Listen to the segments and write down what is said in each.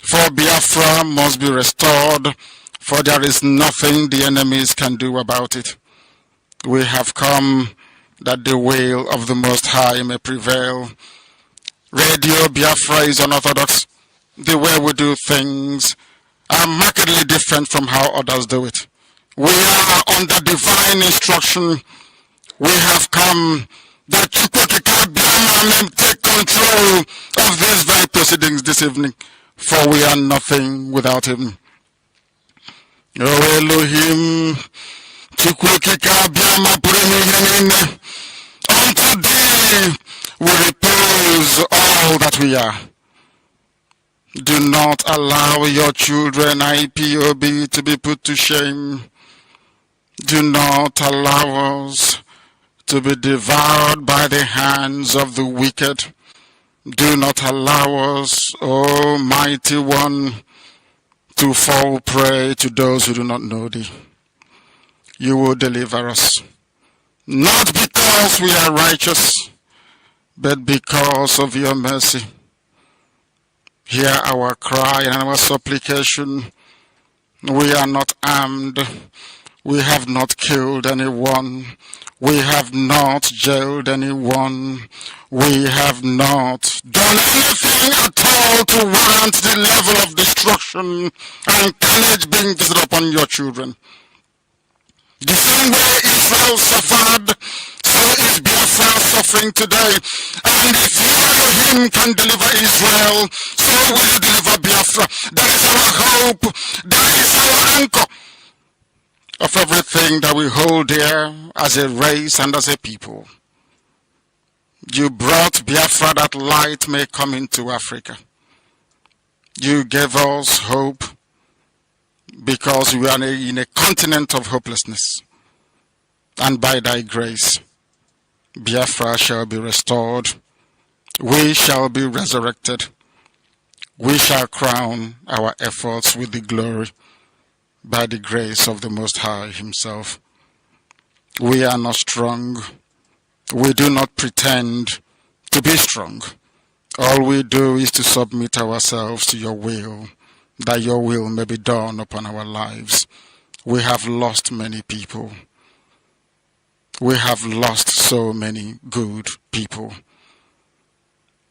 For Biafra must be restored, for there is nothing the enemies can do about it. We have come that the will of the Most High may prevail. Radio Biafra is unorthodox. The way we do things are markedly different from how others do it. We are under divine instruction. We have come that IKECHUKWU may take control of these very proceedings this evening, for we are nothing without him. O Elohim, unto thee we repose all that we are. Do not allow your children IPOB to be put to shame. Do not allow us to be devoured by the hands of the wicked. Do not allow us, O mighty one, to fall prey to those who do not know thee. You will deliver us, not because we are righteous, but because of your mercy. Hear our cry and our supplication. We are not armed. We have not killed anyone. We have not jailed anyone. We have not done anything at all to warrant the level of destruction and carnage being visited upon your children. The same way Israel suffered, so is Biafra suffering today. And if you, Elohim, can deliver Israel, so will you deliver Biafra. That is our hope. That is our anchor of everything that we hold dear as a race and as a people. You brought Biafra that light may come into Africa. You gave us hope because we are in a continent of hopelessness. And by thy grace, Biafra shall be restored. We shall be resurrected. We shall crown our efforts with the glory by the grace of the Most High Himself. We are not strong. We do not pretend to be strong. All we do is to submit ourselves to your will, that your will may be done upon our lives. We have lost many people. We have lost so many good people.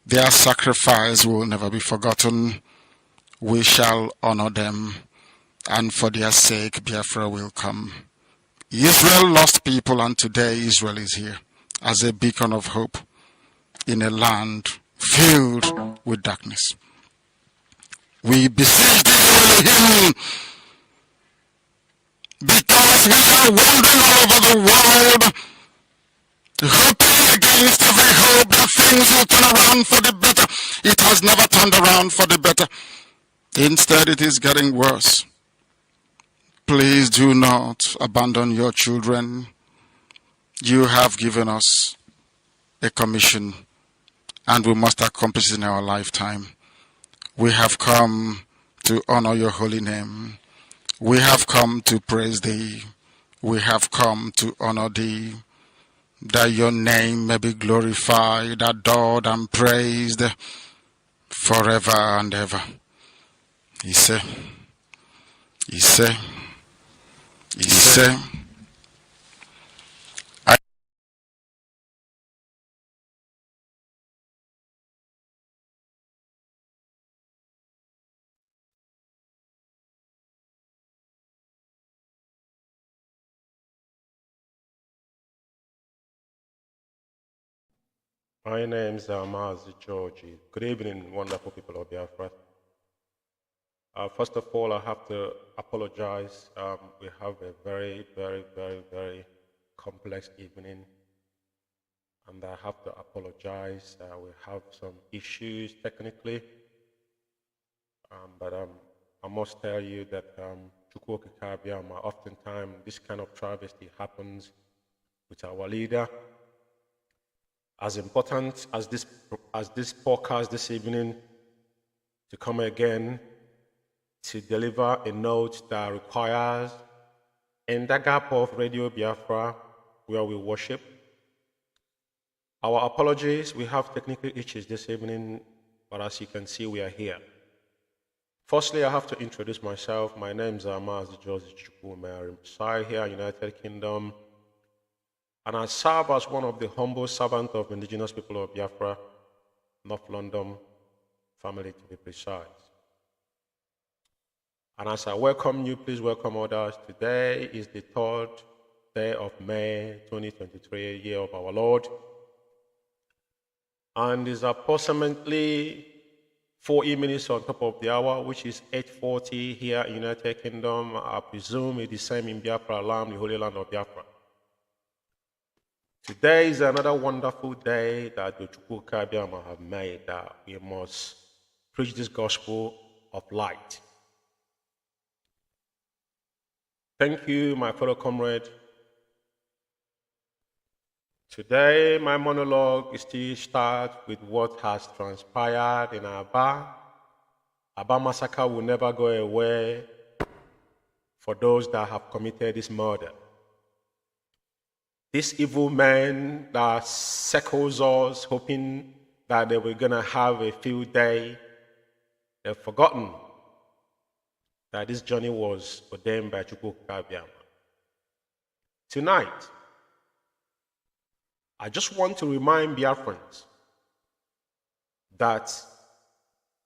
Their sacrifice will never be forgotten. We shall honor them, and for their sake, Biafra will come. Israel lost people, and today Israel is here as a beacon of hope in a land filled with darkness. We beseech thee, Elohim, because we are wandering all over the world, hoping against every hope that things will turn around for the better. It has never turned around for the better. Instead, it is getting worse. Please do not abandon your children. You have given us a commission, and we must accomplish it in our lifetime. We have come to honor your holy name. We have come to praise thee. We have come to honor thee, that your name may be glorified, adored, and praised forever and ever. Ise, Ise, Ise. My name is Mazi Georgie. Good evening, wonderful people of Biafra. First of all, I have to apologize. We have a very, very, very, very complex evening, and I have to apologize. We have some issues technically, but I must tell you that IKECHUKWU, oftentimes this kind of travesty happens with our leader. As important as this podcast this evening, to come again to deliver a note that requires, in the gap of Radio Biafra, where we worship. Our apologies, we have technical issues this evening, but as you can see, we are here. Firstly, I have to introduce myself. My name is Mazi Umeh. I reside here in United Kingdom, and I serve as one of the humble servants of indigenous people of Biafra, North London family to be precise. And as I welcome you, please welcome others. Today is the 3rd day of May 2023, year of our Lord. And it's approximately 40 minutes on top of the hour, which is 8:40 here in United Kingdom. I presume it is the same in Biafra land, the Holy Land of Biafra. Today is another wonderful day that the IKECHUKWU have made, that we must preach this gospel of light. Thank you, my fellow comrade. Today, my monologue is to start with what has transpired in Aba. Aba massacre will never go away for those that have committed this murder. This evil man that circles us, hoping that they were going to have a field day, they've forgotten that this journey was ordained by IKECHUKWU. Tonight, I just want to remind Biafrans that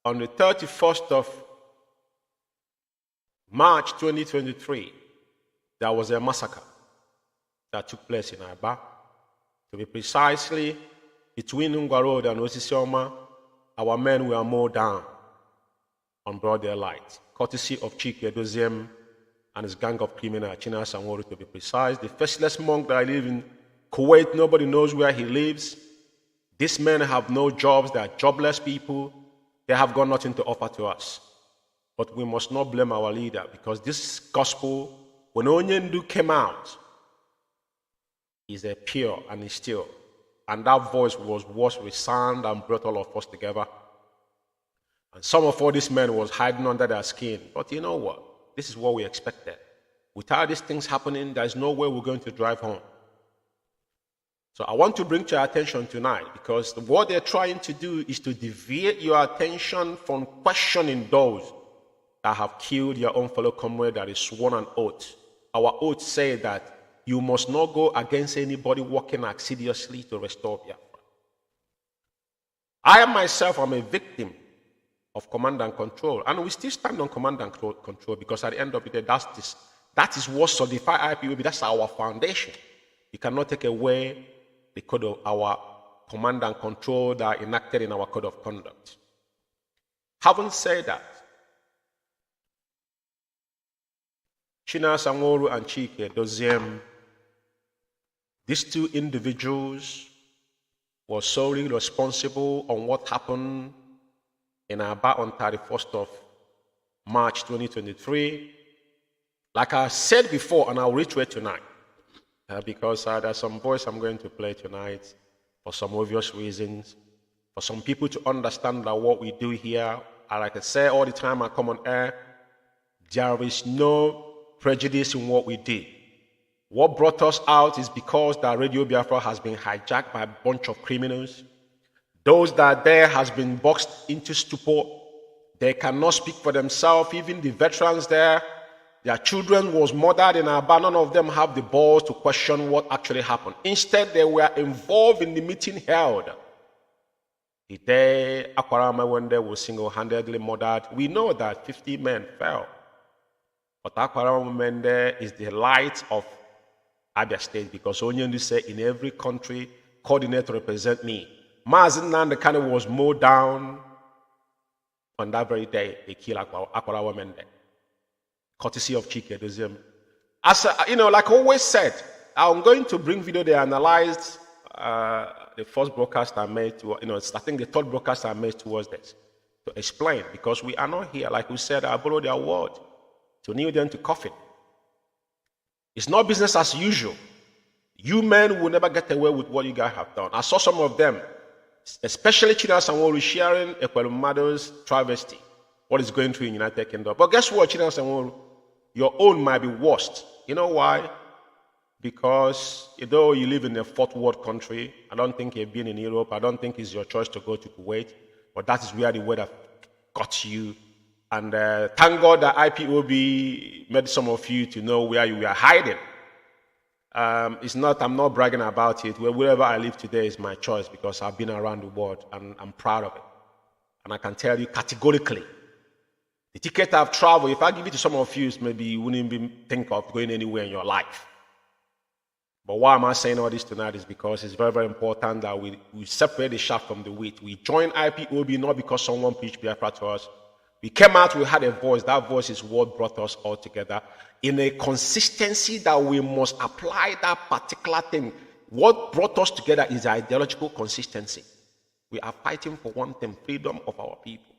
on the 31st of March 2023, there was a massacre that took place in Aba. To be precisely, between Ngwa Road and Osisioma, our men were mowed down on broad daylight, courtesy of Chike Doziem and his gang of criminals, China Sanworu to be precise. The faceless monk that I live in Kuwait, nobody knows where he lives. These men have no jobs, they are jobless people. They have got nothing to offer to us. But we must not blame our leader, because this gospel, when Onyendu came out, is a pure and is still. And that voice was washed with sand and brought all of us together. And some of all these men was hiding under their skin. But you know what? This is what we expected. Without these things happening, there's no way we're going to drive home. So I want to bring to your attention tonight, because what they're trying to do is to deviate your attention from questioning those that have killed your own fellow comrade that is sworn an oath. Our oath say that you must not go against anybody working assiduously to restore Biafra. I myself am a victim of command and control, and we still stand on command and control, because at the end of the day, that is what solidifies IPOB. That's our foundation. You cannot take away the code of our command and control that are enacted in our code of conduct. Having said that, China Sanworu and Chike Doziem, these two individuals were solely responsible on what happened in Aba on 31st of March 2023. Like I said before, and I'll reiterate tonight, because there's some voice I'm going to play tonight for some obvious reasons, for some people to understand that what we do here, like I say all the time I come on air, there is no prejudice in what we do. What brought us out is because that Radio Biafra has been hijacked by a bunch of criminals. Those that are there has been boxed into stupor. They cannot speak for themselves. Even the veterans there, their children was murdered in Aba. None of them have the balls to question what actually happened. Instead, they were involved in the meeting held the day Akwarama Wende was single-handedly murdered. We know that 50 men fell. But Akwarama Wende is the light of Abia State, because Onyendu said in every country, coordinate to represent me. Mazi Umeh Kanu was mowed down on that very day. They killed Akwarama Wende, courtesy of Chike Doziem. As like I always said, I'm going to bring video they analyzed the first broadcast I made. I think the third broadcast I made towards this to explain, because we are not here, like we said, I borrowed their word to kneel them to coffin. It's not business as usual. You men will never get away with what you guys have done. I saw some of them, especially China Sanworu, sharing Ekwelumado's travesty, what is going through in the United Kingdom. But guess what, China Sanworu? Your own might be worst. You know why? Because though you live in a fourth world country, I don't think you've been in Europe, I don't think it's your choice to go to Kuwait, but that is where the weather got you. And thank God that IPOB made some of you to know where you were hiding. I'm not bragging about it. Wherever I live today is my choice, because I've been around the world and I'm proud of it. And I can tell you categorically, the ticket I've traveled, if I give it to some of you, maybe you wouldn't even think of going anywhere in your life. But why am I saying all this tonight is because it's very, very important that we separate the chaff from the wheat. We join IPOB not because someone preached Biafra to us. We came out, we had a voice. That voice is what brought us all together in a consistency that we must apply that particular thing. What brought us together is ideological consistency. We are fighting for one thing, freedom of our people.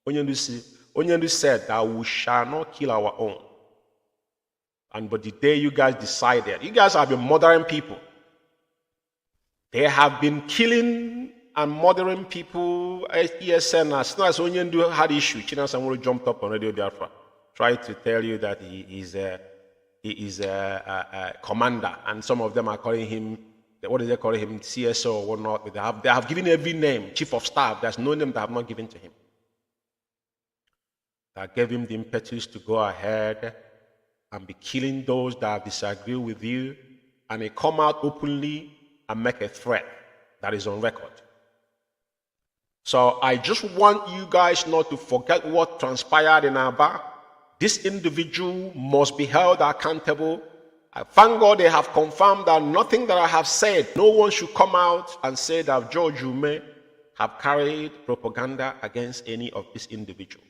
Onyendu said that we shall not kill our own. But the day you guys decided, you guys have been murdering people. They have been killing and murdering people. ESN, as soon as Onyendu had issue, China Sanworu jumped up on Radio Biafra, tried to tell you that he is a commander, and some of them are calling him, what do they call him, CSO or whatnot. They have given every name, chief of staff. There's no name that have not given to him. That gave him the impetus to go ahead and be killing those that disagree with you, and they come out openly and make a threat that is on record. So I just want you guys not to forget what transpired in Aba. This individual must be held accountable. I thank God they have confirmed that nothing that I have said, no one should come out and say that George Umeh have carried propaganda against any of this individual.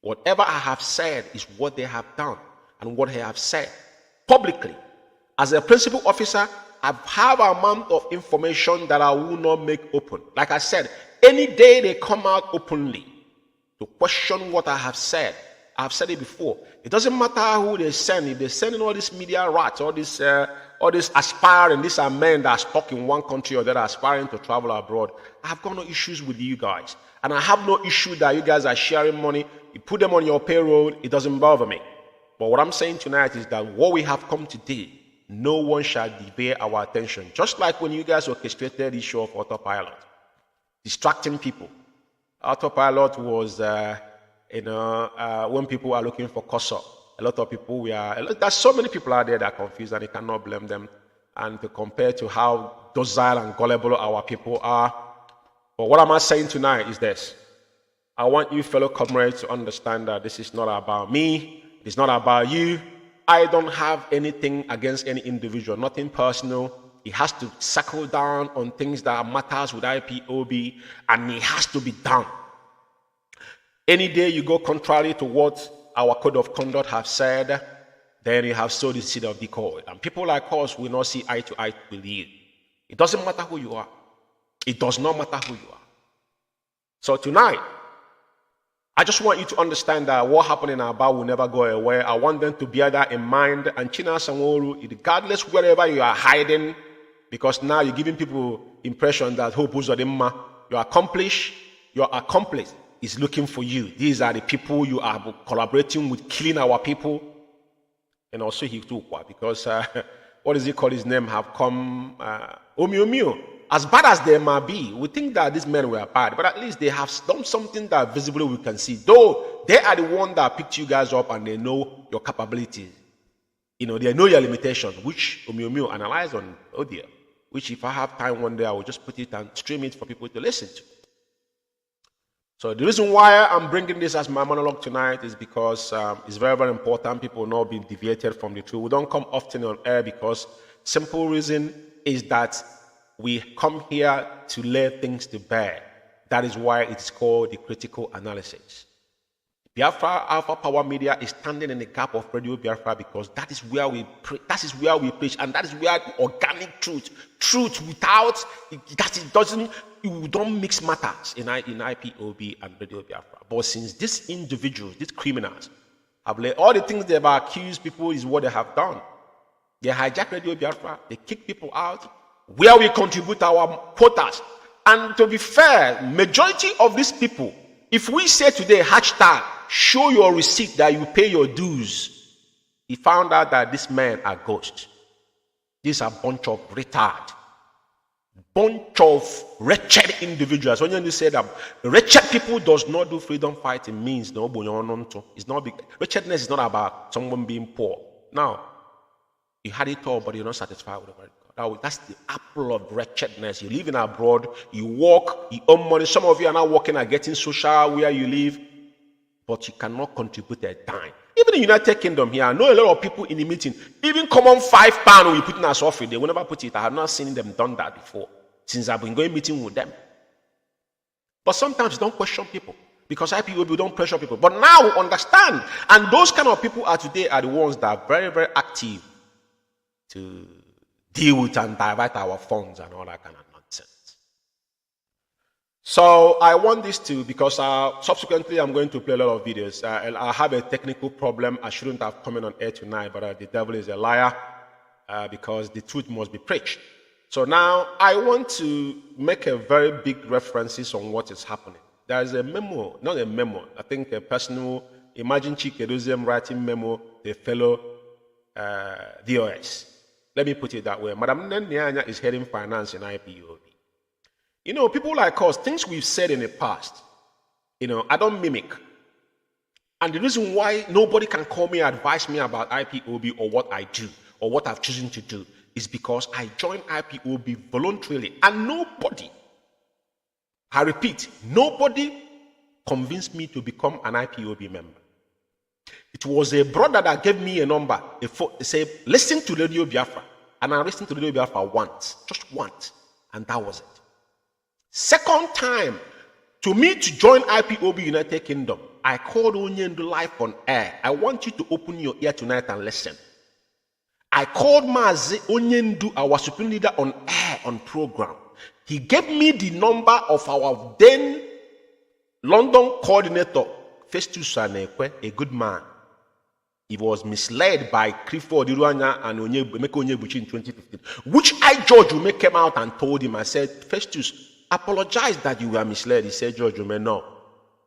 Whatever I have said is what they have done and what they have said publicly. As a principal officer, I have an amount of information that I will not make open. Like I said, any day they come out openly to question what I have said, I've said it before. It doesn't matter who they send. If they send in all these media rats, all this aspiring, these are men that are stuck in one country or that are aspiring to travel abroad. I have got no issues with you guys. And I have no issue that you guys are sharing money. You put them on your payroll, it doesn't bother me. But what I'm saying tonight is that what we have come today, no one shall divert our attention. Just like when you guys orchestrated the issue of autopilot, distracting people. Autopilot was, when people are looking for cursor, a lot of people there's so many people out there that are confused, and you cannot blame them. And to compare to how docile and gullible our people are. But what am I saying tonight is this. I want you fellow comrades to understand that this is not about me. It's not about you. I don't have anything against any individual, nothing personal. It has to circle down on things that matters with IPOB, and it has to be done. Any day you go contrary to what our code of conduct have said, then you have sowed the seed of discord. And people like us will not see eye to eye with you. It doesn't matter who you are. It does not matter who you are. So tonight, I just want you to understand that what happened in Aba will never go away. I want them to bear that in mind. And China Sanworu, regardless wherever you are hiding, because now you're giving people impression that your accomplice is looking for you. These are the people you are collaborating with, killing our people. And also IKECHUKWU, because what does he call his name, have come Omio. As bad as they might be, we think that these men were bad, but at least they have done something that visibly we can see. Though they are the one that picked you guys up and they know your capabilities. They know your limitations, which Omio analyze on audio, which if I have time one day, I will just put it and stream it for people to listen to. So the reason why I'm bringing this as my monologue tonight is because it's very, very important people not be deviated from the truth. We don't come often on air because simple reason is that we come here to lay things to bear. That is why it's called the critical analysis. Biafra Alpha Power Media is standing in the gap of Radio Biafra because that is where we preach, and that is where organic truth without that you don't mix matters in IPOB and Radio Biafra. But since these individuals, these criminals, have laid all the things they've accused people is what they have done. They hijack Radio Biafra, they kick people out, where we contribute our quotas. And to be fair, majority of these people, if we say today, hashtag, show your receipt that you pay your dues, he found out that these men are ghosts. These are a bunch of retard, bunch of wretched individuals. When you say that wretched people does not do freedom fighting, means no. It's not big. Wretchedness is not about someone being poor. Now, you had it all, but you're not satisfied with it. That's the apple of wretchedness. You live in abroad, you work, you earn money. Some of you are now working and getting social where you live, but you cannot contribute a dime. Even in the United Kingdom here, I know a lot of people in the meeting, even common £5 we put in as offering, they will never put it. I have not seen them done that before, since I've been going meeting with them. But sometimes don't question people, because IPOB don't pressure people. But now we understand, and those kind of people are today are the ones that are very, very active to deal with and divert our funds and all that kind of nonsense. So I want this to, because subsequently I'm going to play a lot of videos. I have a technical problem. I shouldn't have come in on air tonight, but the devil is a liar because the truth must be preached. So now I want to make a very big references on what is happening. There is a memo, not a memo, I think a personal, imagine Chikedozium writing memo, the fellow DOS. Let me put it that way. Madam Nyanya is heading finance in IPOB. People like us, things we've said in the past, I don't mimic. And the reason why nobody can call me, advise me about IPOB or what I do or what I've chosen to do is because I joined IPOB voluntarily, and nobody, I repeat, nobody convinced me to become an IPOB member. It was a brother that gave me a number, said, listen to Radio Biafra. And I listened to Radio Biafra once, just once, and that was it. Second time, to me to join IPOB United Kingdom, I called Onyendu live on air. I want you to open your ear tonight and listen. I called Mazi Onyendu, our supreme leader, on air, on program. He gave me the number of our then London coordinator, Festus Anekwe, a good man. He was misled by Clifford Iruanya and Emeka Onyebuchi in 2015, which George Umeh came out and told him. I said, Festus, apologize that you were misled. He said, George Umeh, no,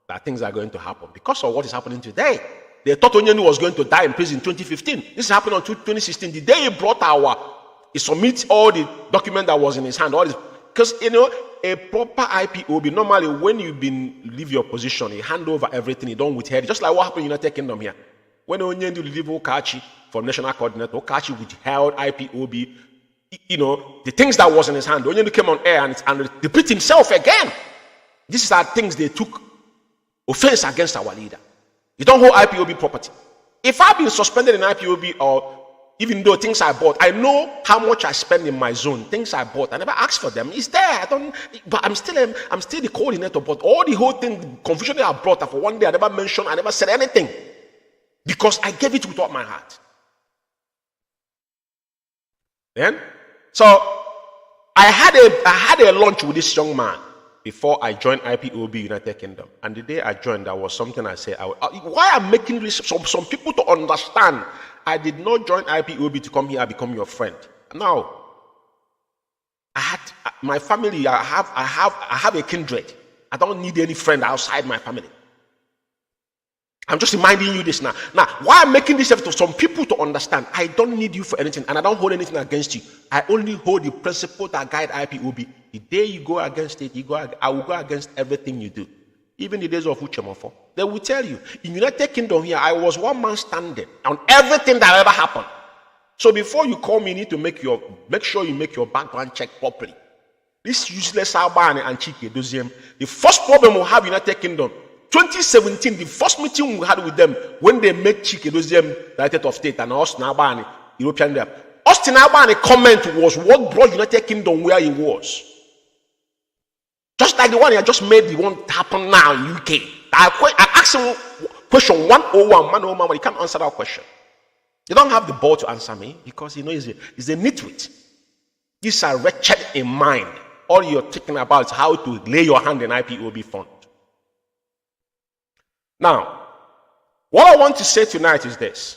that things are going to happen because of what is happening today. They thought Onyendu was going to die in prison in 2015. This happened in 2016. The day he brought he submits all the document that was in his hand, all this, because a proper IPOB, normally when you leave your position, you hand over everything, you don't withhold, just like what happened in United Kingdom here. When Onyendu leave Okachi from national coordinator, Okachi withheld IPOB, the things that was in his hand. Onyendu came on air and repeat himself again. These are things they took offense against our leader. You don't hold IPOB property. If I've been suspended in IPOB, or even though things I bought, I know how much I spend in my zone. Things I bought, I never asked for them. It's there. But I'm still the coordinator. But all the whole thing, the confusion that I brought, for one day I never mentioned, I never said anything. Because I gave it with all my heart. Then, so I had a lunch with this young man before I joined IPOB United Kingdom. And the day I joined, there was something I said. Why I'm making this some people to understand? I did not join IPOB to come here and become your friend. No. I had my family. I have a kindred. I don't need any friend outside my family. I'm just reminding you this now. Now, why I'm making this effort for some people to understand, I don't need you for anything, and I don't hold anything against you. I only hold the principle that guide IPOB. The day you go against it, I will go against everything you do. Even the days of Uchemofo. They will tell you, in United Kingdom here, I was one man standing on everything that ever happened. So before you call me, you need to make sure you make your background check properly. This useless Albani and Chike Doziem, the first problem we have in United Kingdom, 2017, the first meeting we had with them, when they made Chike Doziem Director of State and Austin Albani, European rep. Austin Albani comment was what brought United Kingdom where he was. Just like the one I just made, the one happen now in UK. I asked him question 101, man, but he can't answer that question. You don't have the ball to answer me because he's a nitwit. These are wretched in mind. All you're thinking about is how to lay your hand in IPOB fund. Now, what I want to say tonight is this.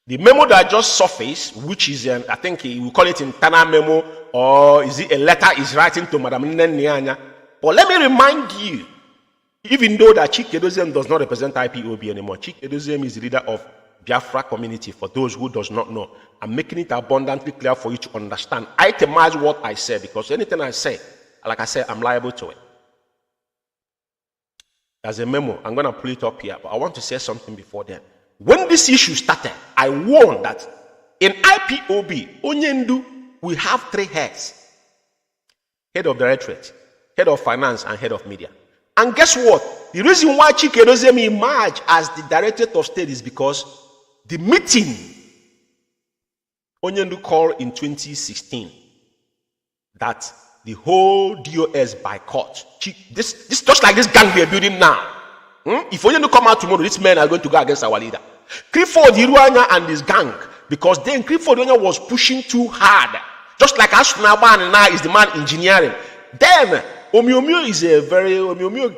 The memo that just surfaced, which is, I think we call it internal memo, or is it a letter he's writing to Madam Nyanya? But let me remind you, even though that Chike Doziem does not represent IPOB anymore, Chike Doziem is the leader of Biafra community, for those who does not know. I'm making it abundantly clear for you to understand. Itemize what I say, because anything I say, like I said, I'm liable to it. There's a memo. I'm going to pull it up here, but I want to say something before then. When this issue started, I warned that in IPOB, Onyendu, we have 3 heads. Head of Directorate, Head of Finance, and Head of Media. And guess what? The reason why Chike Doziem emerged as the Directorate of State is because the meeting Onyendu called in 2016 that the whole DOS boycott. This just like this gang we are building now. If Onyendu come out tomorrow, these men are going to go against our leader. Clifford Iruanya and his gang, because then Clifford Iruanya was pushing too hard. Just like Asunaban now is the man engineering. Then Omiomio is you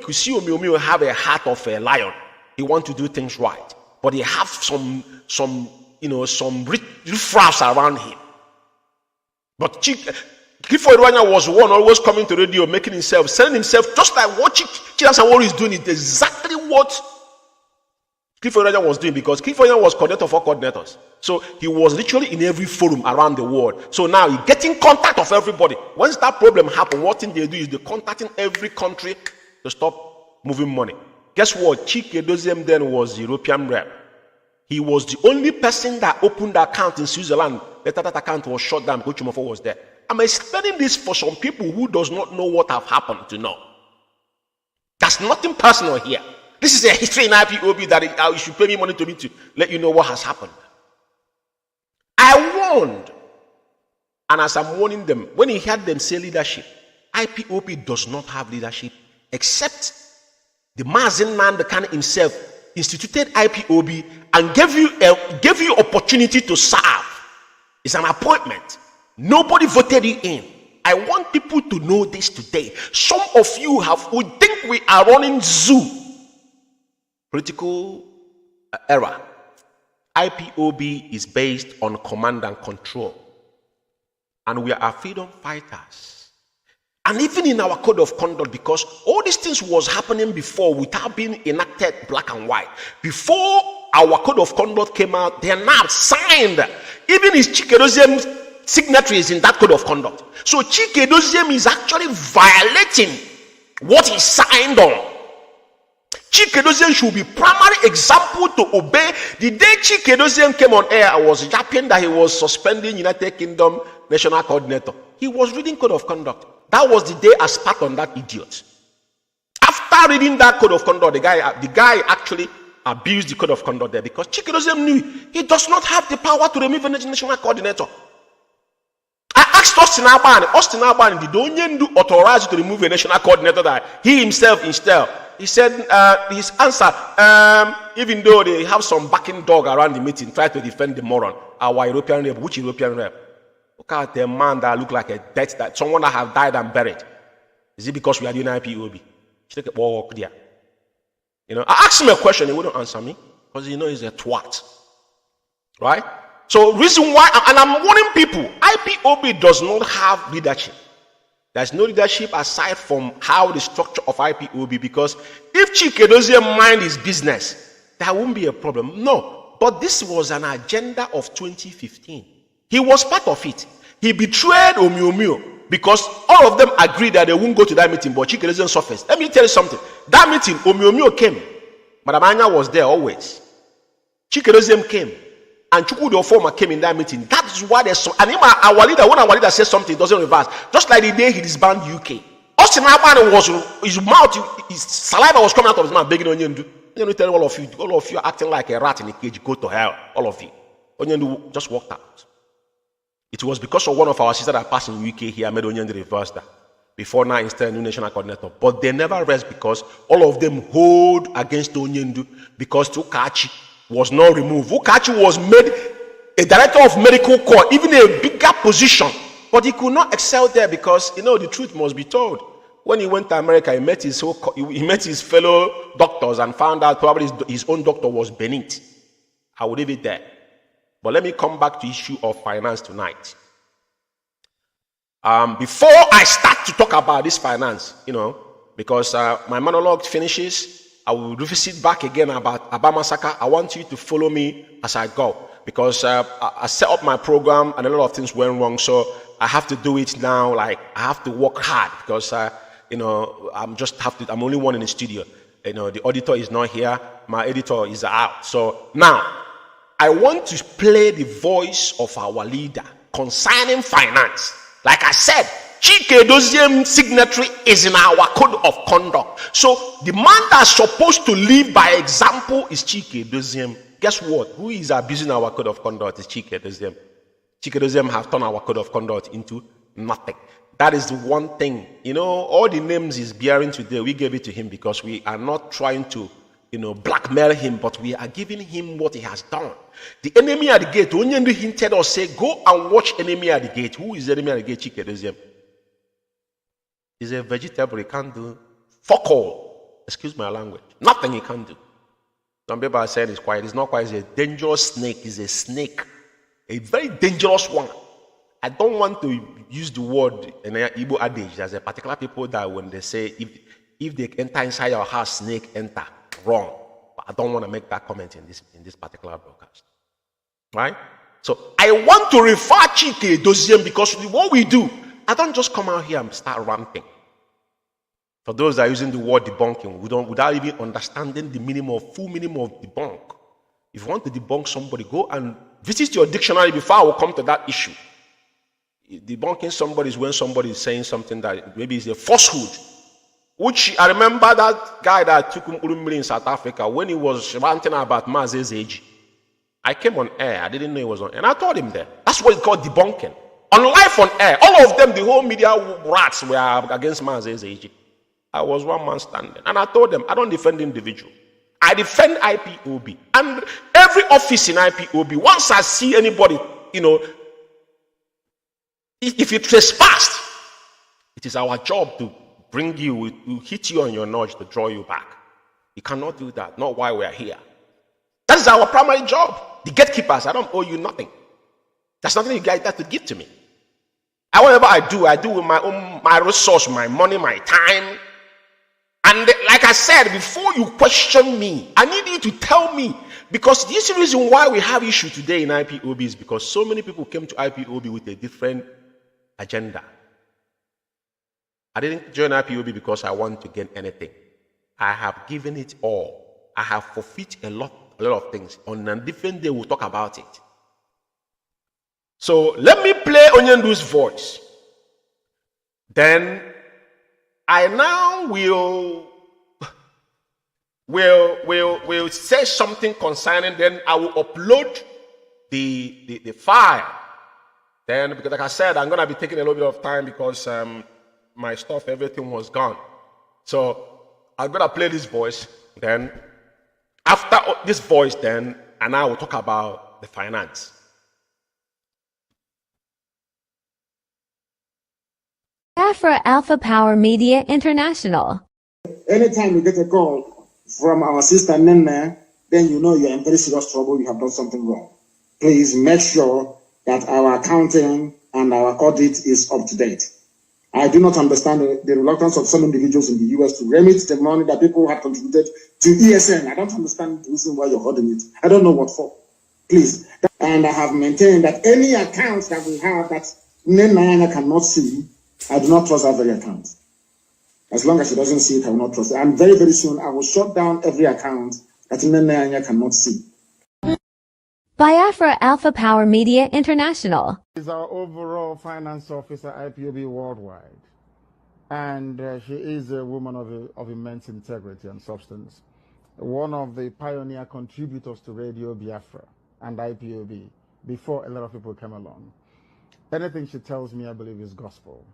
could see Omiomio have a heart of a lion. He wants to do things right, but he have some riffraffs around him. But Clifford Iruanya was one always coming to radio, making himself, selling himself, just like what Chilasanwori is doing. It's exactly what Clifford Iruanya was doing, because Clifford Iruanya was coordinator for coordinators. So he was literally in every forum around the world. So now he's getting contact of everybody. Once that problem happens, what thing they do is they're contacting every country to stop moving money. Guess what? Chike Doziem then was European rep. He was the only person that opened the account in Switzerland. Later that account was shut down because Chumafo was there. I'm explaining this for some people who does not know what have happened to know. There's nothing personal here. This is a history in IPOB that you should pay me money to let you know what has happened. I warned, and as I'm warning them, when he heard them say leadership, IPOB does not have leadership except the Mazi Umeh himself instituted IPOB and gave you opportunity to serve. It's an appointment. Nobody voted you in. I want people to know this today. Some of you would think we are running zoo. Political era. IPOB is based on command and control. And we are freedom fighters. And even in our code of conduct, because all these things was happening before without being enacted black and white. Before our code of conduct came out, they are now signed. Even his Chikedoziem's signature is in that code of conduct. So Chikedoziem is actually violating what he signed on. Chikedoziem should be primary example to obey. The day Chikedoziem came on air, I was yapping that he was suspending United Kingdom National Coordinator. He was reading code of conduct. That was the day I spat on that idiot. After reading that code of conduct, the guy actually abused the code of conduct there because Chikedoziem knew he does not have the power to remove a national coordinator. I asked Austin Alban, did Onyendu authorize to remove a national coordinator that he himself installed? He said his answer, even though they have some backing dog around the meeting, try to defend the moron, our European rep. Which European rep? Look at the man that look like a death, that someone that have died and buried. Is it because we are doing IPOB? You know, I asked him a question, he wouldn't answer me because you know he's a twat, right? So reason why, and I'm warning people, IPOB does not have leadership. There's no leadership aside from how the structure of IPOB, because if Chikedoziem mind his business, there won't be a problem. No, but this was an agenda of 2015. He was part of it. He betrayed Omiomio because all of them agreed that they won't go to that meeting, but Chikedoziem surfaced. Let me tell you something. That meeting, Omiomio came. Madam Anya was there always. Chikedoziem came. And Chukwu the former came in that meeting. That is why there's some. And when our leader says something, it doesn't reverse. Just like the day he disbanded UK. Austin Alban was his mouth, his saliva was coming out of his mouth, begging Onyendu. You know, tell all of you are acting like a rat in a cage. Go to hell, all of you. Onyendu just walked out. It was because of one of our sisters that passed in UK here made Onyendu reverse that. Before now, instead of new national coordinator, but they never rest because all of them hold against Onyendu because Tukachi was not removed. Ukachi was made a director of medical corps, even a bigger position, but he could not excel there because, you know, the truth must be told. When he went to America, he met his fellow doctors and found out probably his own doctor was beneath. I will leave it there. But let me come back to the issue of finance tonight. Before I start to talk about this finance, you know, because my monologue finishes, I will revisit back again about massacre. I want you to follow me as I go because I set up my program and a lot of things went wrong. So I have to do it now. Like I have to work hard because you know, I'm only one in the studio. You know, the auditor is not here. My editor is out. So now I want to play the voice of our leader concerning finance. Like I said, Chikedoziem signatory is in our code of conduct. So the man that's supposed to live by example is Chikedoziem. Guess what? Who is abusing our code of conduct is Chikedoziem. Chikedoziem have turned our code of conduct into nothing. That is the one thing. You know, all the names he's bearing today, we gave it to him because we are not trying to, you know, blackmail him, but we are giving him what he has done. The enemy at the gate, Onyendu hinted us, say, go and watch enemy at the gate. Who is the enemy at the gate? Chikedoziem. He's a vegetable, he can't do fuck all. Excuse my language. Nothing he can do. Some people are saying he's quiet. He's not quiet. He's a dangerous snake. He's a snake. A very dangerous one. I don't want to use the word in an Igbo adage. There's a particular people that when they say, if they enter inside your house, snake enter. Wrong. But I don't want to make that comment in this particular broadcast. Right? So I want to refer Chikedoziem because what we do, I don't just come out here and start ranting. For those that are using the word debunking, without even understanding the full meaning of debunk. If you want to debunk somebody, go and visit your dictionary before I will come to that issue. Debunking somebody is when somebody is saying something that maybe is a falsehood. Which I remember that guy that took Urumbili in South Africa when he was ranting about Mazi's age. I came on air. I didn't know he was on air. And I told him there. That's what it's called debunking. On live on air. All of them, the whole media rats were against Mazi's age. I was one man standing. And I told them, I don't defend the individual. I defend IPOB. And every office in IPOB, once I see anybody, if you trespass, it is our job to bring you, to hit you on your nudge to draw you back. You cannot do that, not while we are here. That is our primary job. The gatekeepers, I don't owe you nothing. There's nothing you guys have to give to me. Whatever I do with my resource, my money, my time. And like I said, before you question me, I need you to tell me. Because this is the reason why we have issue today in IPOB is because so many people came to IPOB with a different agenda. I didn't join IPOB because I want to gain anything. I have given it all. I have forfeited a lot of things. On a different day, we'll talk about it. So let me play Onyendu's voice. Then I now will say something concerning. Then I will upload the file. Then, because like I said, I'm gonna be taking a little bit of time because my stuff, everything was gone. So I'm gonna play this voice. Then after this voice, then and I will talk about the finance. Biafra Alpha Power Media International. Anytime you get a call from our sister Nnamdi, then you know you're in very serious trouble, you have done something wrong. Please make sure that our accounting and our audit is up to date. I do not understand the reluctance of some individuals in the US to remit the money that people have contributed to ESN. I don't understand the reason why you're holding it. I don't know what for. Please. And I have maintained that any account that we have that Nnamdi cannot see, I do not trust that very account. As long as she doesn't see it, I will not trust it. And very, very soon, I will shut down every account that Nnamdi cannot see. Biafra Alpha Power Media International is our overall finance officer, IPOB Worldwide. And she is a woman of immense integrity and substance. One of the pioneer contributors to Radio Biafra and IPOB before a lot of people came along. Anything she tells me, I believe, is gospel.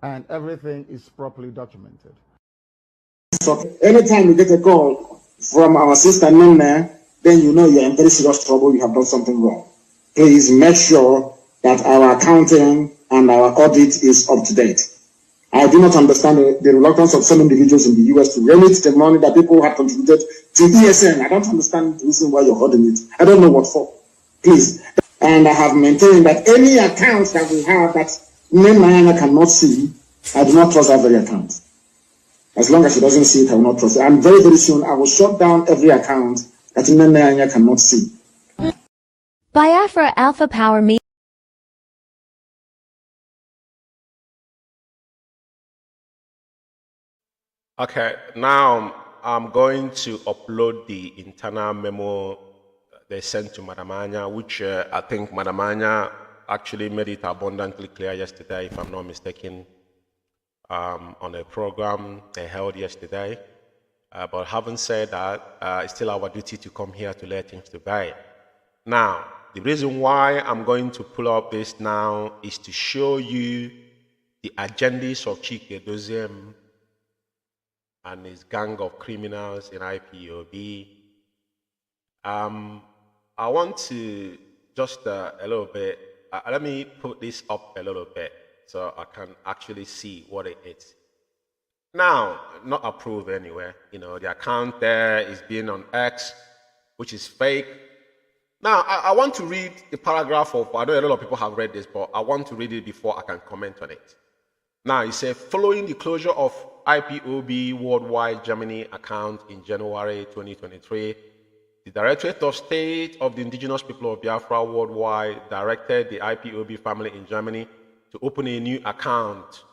And everything is properly documented. So anytime you get a call from our sister Nnamdi, then you know you're in very serious trouble, you have done something wrong. Please make sure that our accounting and our audit is up to date. I do not understand the reluctance of some individuals in the US to remit the money that people have contributed to ESN. I don't understand the reason why you're holding it. I don't know what for. Please. And I have maintained that any account that we have that Nnamdi cannot see, I do not trust that very account. As long as she doesn't see it, I will not trust it. And very, very soon, I will shut down every account that Nnamdi cannot see. Biafra Alpha Power Media. Okay, now I'm going to upload the internal memo they sent to Madam Anya, which I think Madam Anya actually made it abundantly clear yesterday, if I'm not mistaken, on a program they held yesterday. But having said that, it's still our duty to come here to let things to bear. Now, the reason why I'm going to pull up this now is to show you the agendas of Chike Doziem and his gang of criminals in IPOB. I want to just a little bit, let me put this up a little bit so I can actually see what it is. Now, not approved anywhere. You know, the account there is being on X, which is fake. Now, I want to read the paragraph of, I know a lot of people have read this, but I want to read it before I can comment on it. Now, it says, following the closure of IPOB Worldwide Germany account in January 2023, the Directorate of State of the Indigenous People of Biafra Worldwide directed the IPOB family in Germany to open a new account,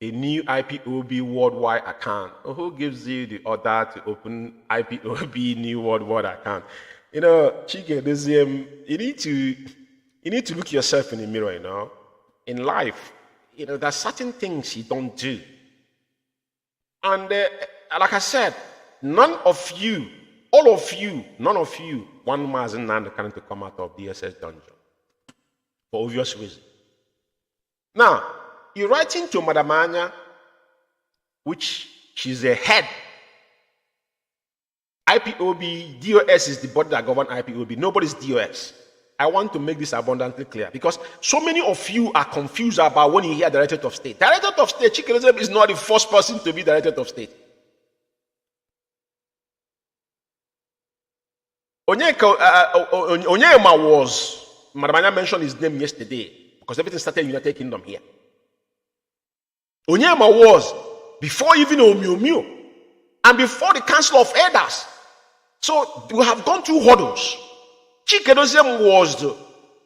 a new IPOB Worldwide account. Who gives you the order to open IPOB new worldwide account? You know, Chike, you need to look yourself in the mirror, you know. In life, you know, there's certain things you don't do. And like I said, none of you, all of you, none of you, one Mazi Nnamdi coming to come out of DSS dungeon. For obvious reasons. Now, you're writing to Madam Anya, which she's the head. IPOB, DOS is the body that governs IPOB. Nobody's DOS. I want to make this abundantly clear because so many of you are confused about when you hear Directorate of State. Directorate of State, Chikedozie is not the first person to be Directorate of State. Onyema was, Madam Anya mentioned his name yesterday because everything started in United Kingdom here. Onyema was before even Omiomio and before the Council of Elders. So we have gone through hurdles. Chikedozie was the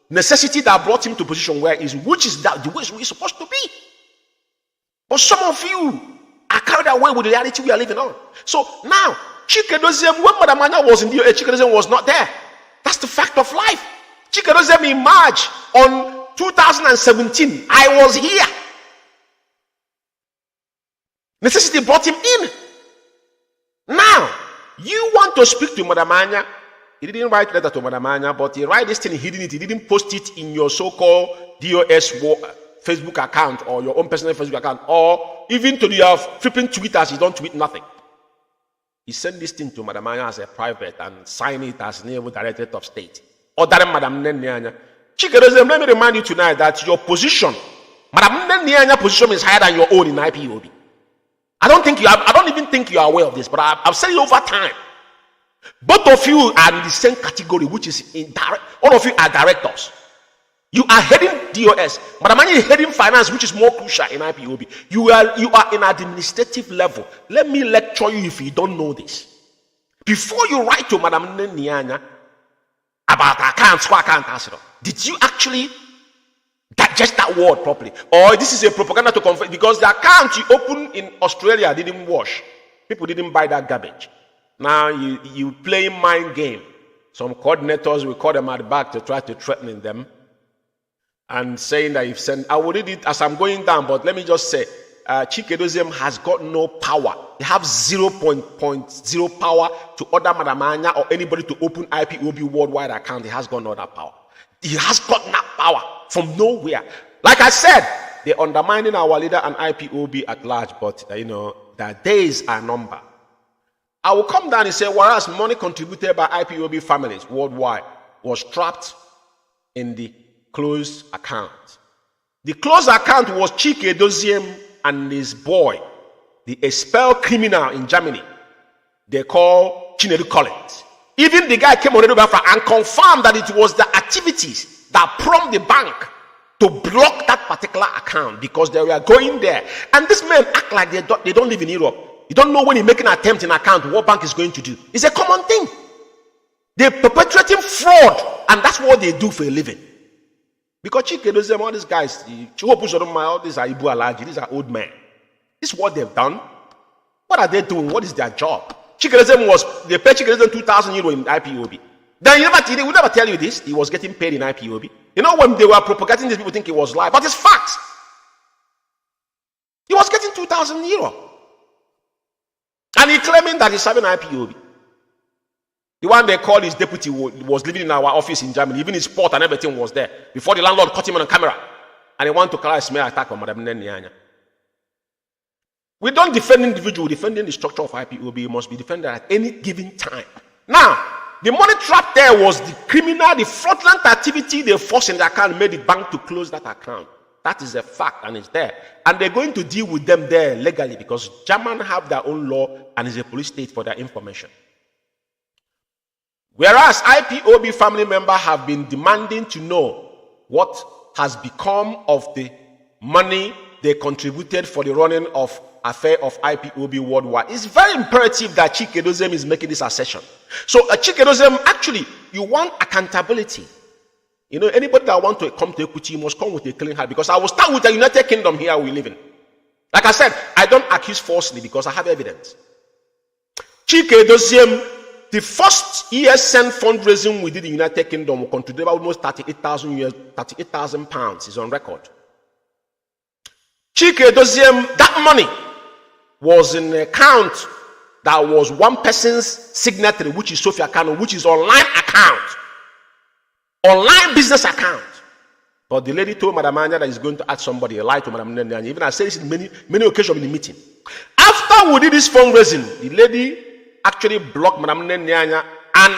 necessity that brought him to a position where is, which is that the way he's supposed to be. But some of you are carried away with the reality we are living on. So now, Chikedozie, when Madam Anya was in the Chikedozie was not there. That's the fact of life. Chikedozie in March on 2017, I was here. Necessity brought him in. Now, you want to speak to Madam Anya. He didn't write letter to Madam Anya, but he write this thing hidden it. He didn't post it in your so-called DOS Facebook account or your own personal Facebook account, or even to your flipping Twitters, you don't tweet nothing. He sent this thing to Madam Anya as a private and signed it as Naval Directorate of State. Other than Madam Anya. Chikedozie, let me remind you tonight that your position, Madam Anya position is higher than your own in IPOB. I don't even think you are aware of this, but I've said it over time. Both of you are in the same category, which is all of you are directors. You are heading DOS. Madam Anya is heading finance, which is more crucial in IPOB. You are in administrative level. Let me lecture you if you don't know this. Before you write to Madam Anya about accounts, did you actually digest that word properly? Or this is a propaganda to confess? Because the account you opened in Australia didn't wash. People didn't buy that garbage. Now you play mind game. Some coordinators will call them at the back to try to threaten them and saying that if send, I will read it as I'm going down, but let me just say, Chikedozie has got no power. They have 0.0 power to order Madam Anya or anybody to open IPOB worldwide account. He has got no that power. He has got that power from nowhere. Like I said, they're undermining our leader and IPOB at large, but you know, their days are numbered. I will come down and say, whereas money contributed by IPOB families worldwide was trapped in the closed account. The closed account was Chikedozie and his boy, the expelled criminal in Germany. They call Chinedu Collins. Even the guy came on Biafra and confirmed that it was the activities that prompted the bank to block that particular account because they were going there. And these men act like they don't live in Europe. You don't know when you make an attempt in account what bank is going to do. It's a common thing. They're perpetrating fraud, and that's what they do for a living. Because Chikedozie, all these guys, all these are Ibu Alaji, these are old men. This is what they've done. What are they doing? What is their job? Chikedozie they paid Chikedozie 2,000 euro in IPOB. Then they would never tell you this. He was getting paid in IPOB. You know, when they were propagating this, people think it was lie, but it's fact. He was getting 2,000 euro. And he claiming that he's serving IPOB. The one they called his deputy was living in our office in Germany. Even his port and everything was there. Before the landlord caught him on camera. And he wanted to carry a smear attack on Madam Anya. We don't defend individual. Defending the structure of IPOB must be defended at any given time. Now, the money trap there was the criminal, the fraudulent activity they forced in the account made the bank to close that account. That is a fact and it's there. And they're going to deal with them there legally because Germans have their own law and is a police state for their information. Whereas IPOB family members have been demanding to know what has become of the money they contributed for the running of affair of IPOB worldwide. It's very imperative that Chikedozie is making this assertion. So Chikedozie, actually, you want accountability. You know, anybody that want to come to equity must come with a clean heart because I will start with the United Kingdom here we live in. Like I said, I don't accuse falsely because I have evidence. Chikedozie, The first ESN fundraising we did in the United Kingdom contributed almost 38,000 pounds. Is on record. Chike Doziem, that money was in an account that was one person's signatory, which is Sophia Kanu, which is online account, online business account. But the lady told Madam Anya that he's going to add somebody, a lie to Madam Anya. Even I said this in many occasions in the meeting. After we did this fundraising, the lady actually blocked Madam Anya and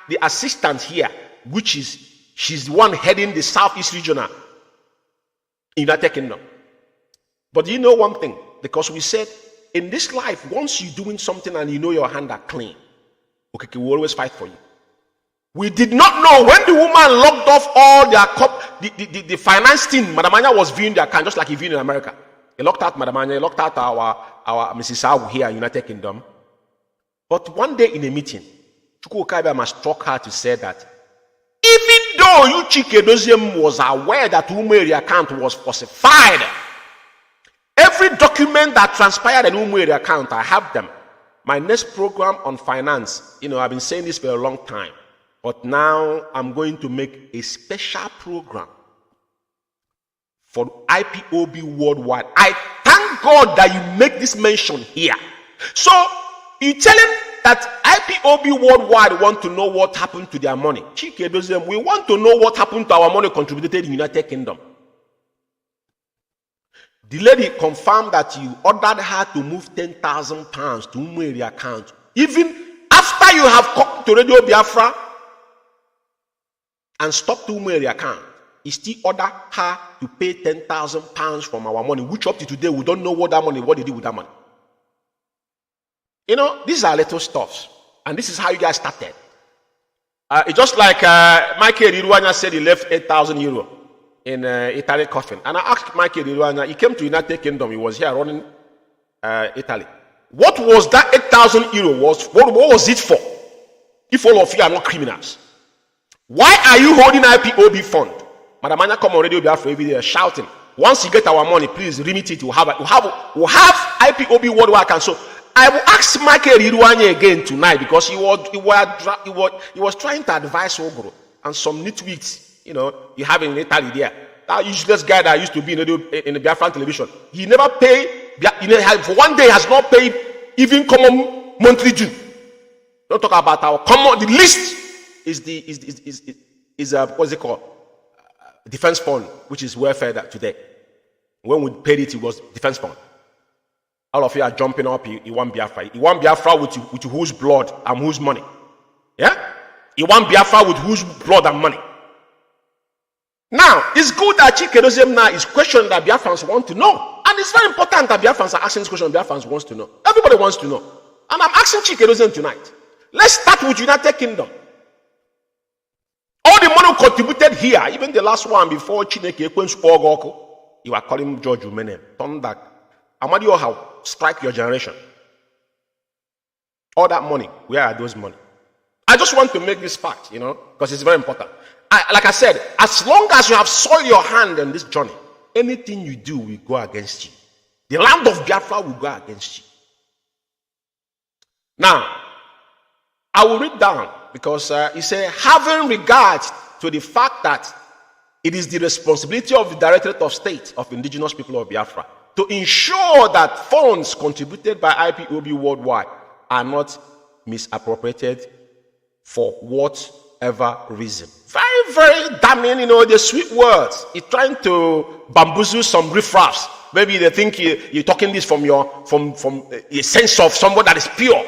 the assistant here, which is, she's the one heading the Southeast Regional in United Kingdom. But you know one thing, because we said, in this life, once you're doing something and you know your hand are clean, okay, we will always fight for you. We did not know when the woman locked off all their the finance team. Madam Anya was viewing their account just like he viewed in America. He locked out Madam Anya, he locked out our Mrs. Awu here in United Kingdom. But one day in a meeting, Chukwukabia struck her to say that even though you Chike Doziem was aware that Umeh's account was falsified, every document that transpired in Umeh's account, I have them. My next program on finance, I've been saying this for a long time, but now I'm going to make a special program for IPOB worldwide. I thank God that you make this mention here. So you tell him that IPOB worldwide want to know what happened to their money. Chike Doziem, we want to know what happened to our money contributed in the United Kingdom. The lady confirmed that you ordered her to move 10,000 pounds to Umeh's account. Even after you have come to Radio Biafra and stopped Umeh's account, he still ordered her to pay 10,000 pounds from our money, which up to today we don't know what they did with that money. These are little stuffs, and this is how you guys started. It's just like Michael Iruanya said he left 8,000 euro in Italy coffin. And I asked Michael Iruanya, he came to United Kingdom, he was here running Italy. What was that 8,000 euro? What was it for? If all of you are not criminals. Why are you holding IPOB fund? Madam Anya come on Radio Biafra every day shouting, once you get our money, please remit it. We'll have IPOB worldwide account. So I will ask Michael Iruanya again tonight, because he was trying to advise Ogro and some nitwits, you have in Italy there. That useless guy that used to be in the Biafran television. He never paid, for one day has not paid even common monthly due. Don't talk about our common, the least is what's it called? Defense fund, which is welfare today. When we paid it was defense fund. All of you are jumping up, you want Biafra. You want Biafra with whose blood and whose money? Yeah? You want Biafra with whose blood and money? Now, it's good that Chike Doziem now is questioning that Biafrans want to know. And it's very important that Biafrans are asking this question Biafrans wants to know. Everybody wants to know. And I'm asking Chike Doziem tonight. Let's start with United Kingdom. All the money contributed here, even the last one before Chineke Ekwensu Ogoko, you are calling George Umenem. Turn back. Amadio, how strike your generation. All that money, where are those money? I just want to make this fact, because it's very important. Like I said, as long as you have soiled your hand in this journey, anything you do will go against you. The land of Biafra will go against you. Now, I will read down, because he said, having regard to the fact that it is the responsibility of the Directorate of State of Indigenous People of Biafra to ensure that funds contributed by IPOB worldwide are not misappropriated for whatever reason. Very, very damning, the sweet words. He's trying to bamboozle some riffraffs. Maybe they think you're talking this from a sense of someone that is pure.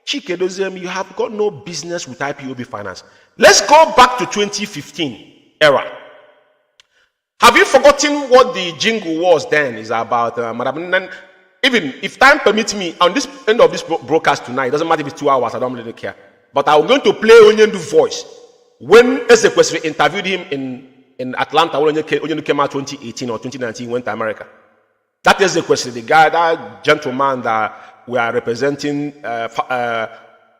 Chike Doziem, you have got no business with IPOB finance. Let's go back to 2015 era. Have you forgotten what the jingle was then? Is about Madam. Even if time permits me, on this end of this broadcast tonight, it doesn't matter if it's 2 hours, I don't really care. But I'm going to play Onyendu's voice when Excellency interviewed him in Atlanta when Onyendu came out 2018 or 2019, went to America. That is the question. The guy, that gentleman that we are representing,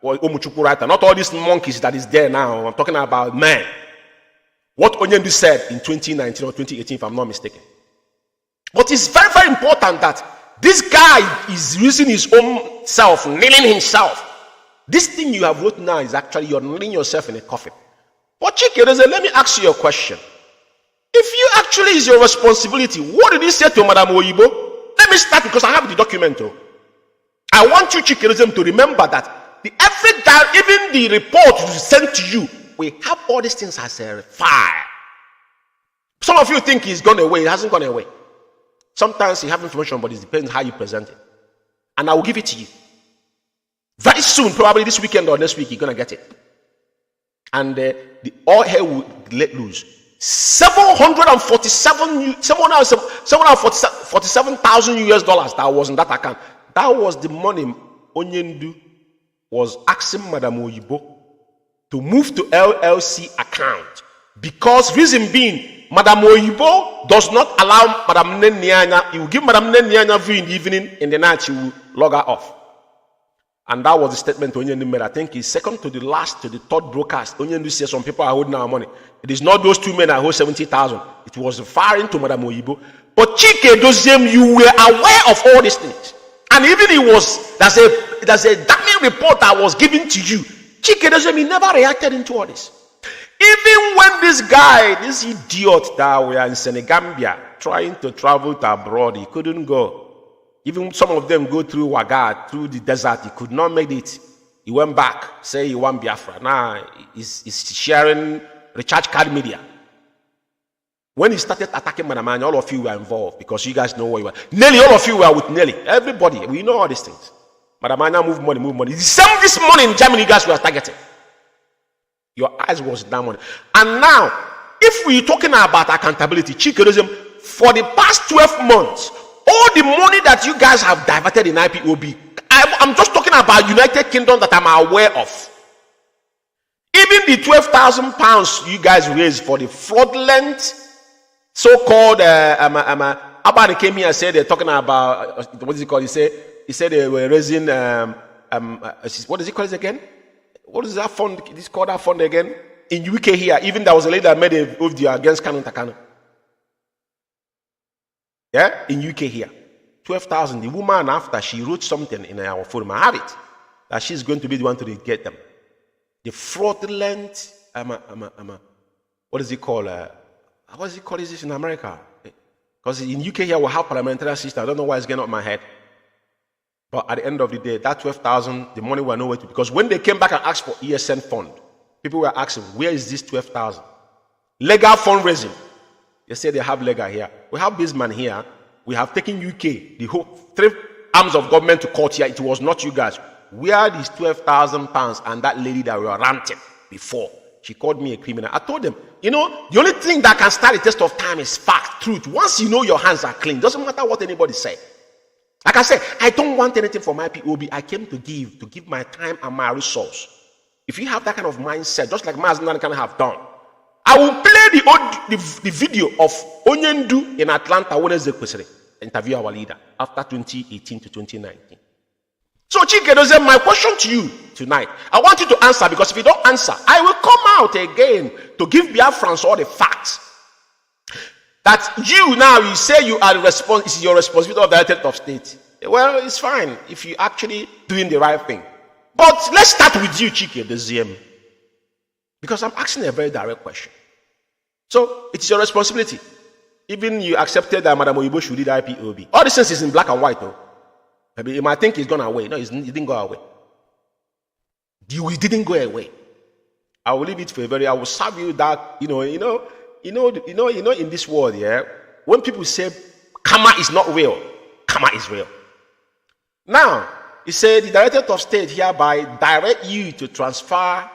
Umuchukwu writer, not all these monkeys that is there now. I'm talking about man. What Onyendu said in 2019 or 2018, if I'm not mistaken. But it's very, very important that this guy is using his own self, nailing himself, This thing you have wrote now is actually you're nailing yourself in a coffin. But Chike, let me ask you a question. If you actually is your responsibility, what did he say to Madam Oyibo? Let me start because I have the document. I want you, Chike, to remember that every time, even the report sent to you, we have all these things as a file. Some of you think it's gone away. It hasn't gone away. Sometimes you have information, but it depends how you present it. And I will give it to you. Very soon, probably this weekend or next week, you're going to get it. And the all hell will let loose. 747,000 US dollars that was in that account. That was the money Onyendu was asking Madam Oyibo to move to LLC account. Because reason being, Madam Oyibo does not allow Madam Nennyanya. He will give Madam Nennyanya view in the evening, in the night she will log her off. And that was the statement Onyendu made. I think he's second to the last, to the third broadcast. Onyendu says some people are holding our money. It is not those two men that hold 70,000. It was referring to Madam Oyibo. But Chike Doziem, you were aware of all these things. And even there's a damning report that was given to you. Chike Doziem, he never reacted into all this. Even when this guy, this idiot that we are in Senegambia, trying to travel to abroad, he couldn't go. Even some of them go through Wagad, through the desert, he could not make it. He went back, say he won Biafra. Now he's sharing recharge card media. When he started attacking Manamanya, all of you were involved because you guys know where you were. Nelly, all of you were with Nelly. Everybody, we know all these things. Manamanya move money. The same this morning in Germany, you guys were targeting. Your eyes was that money. And now, if we're talking about accountability, Chikerism, for the past 12 months, all the money that you guys have diverted in IPOB, I'm just talking about United Kingdom that I'm aware of. Even the 12,000 pounds you guys raised for the fraudulent so-called Abani came here and said they're talking about what is it called? He said they were raising what is it called again? What is that fund? This called that fund again? In UK here, even there was a lady that made a video against Kanu. Yeah, in UK here, 12,000. The woman, after she wrote something in our forum, I have it, that she's going to be the one to get them. The fraudulent, what is it called? What is it called? Is this in America? Because in UK here we have parliamentary system. I don't know why it's getting up my head. But at the end of the day, that 12,000, the money were nowhere to. Because when they came back and asked for ESN fund, people were asking, where is this 12,000? Legal fundraising. They say they have legal here. We have this man here. We have taken UK, the whole 3 arms of government to court here. It was not you guys. Where are these 12,000 pounds and that lady that we were ranting before? She called me a criminal. I told them, the only thing that can start the test of time is fact, truth. Once you know your hands are clean, doesn't matter what anybody say. Like I said, I don't want anything from my IPOB. I came to give my time and my resource. If you have that kind of mindset, just like Mazi Umeh can have done, I will play the video of Onyendu in Atlanta when they interview our leader after 2018 to 2019. So Chike, my question to you tonight, I want you to answer, because if you don't answer, I will come out again to give Biafrans all the facts. That you now, you say you are it's your responsibility of the Directorate of State. Well, it's fine if you're actually doing the right thing. But let's start with you, Chike, the ZM. Because I'm asking a very direct question. So, it's your responsibility. Even you accepted that Madam Oyibo should lead IPOB. All this things is in black and white, though. Maybe you might think it's gone away. No, it didn't go away. It didn't go away. I will leave it for I will serve you that, in this world, yeah, when people say karma is not real, karma is real. Now, he said the Directorate of State hereby direct you to transfer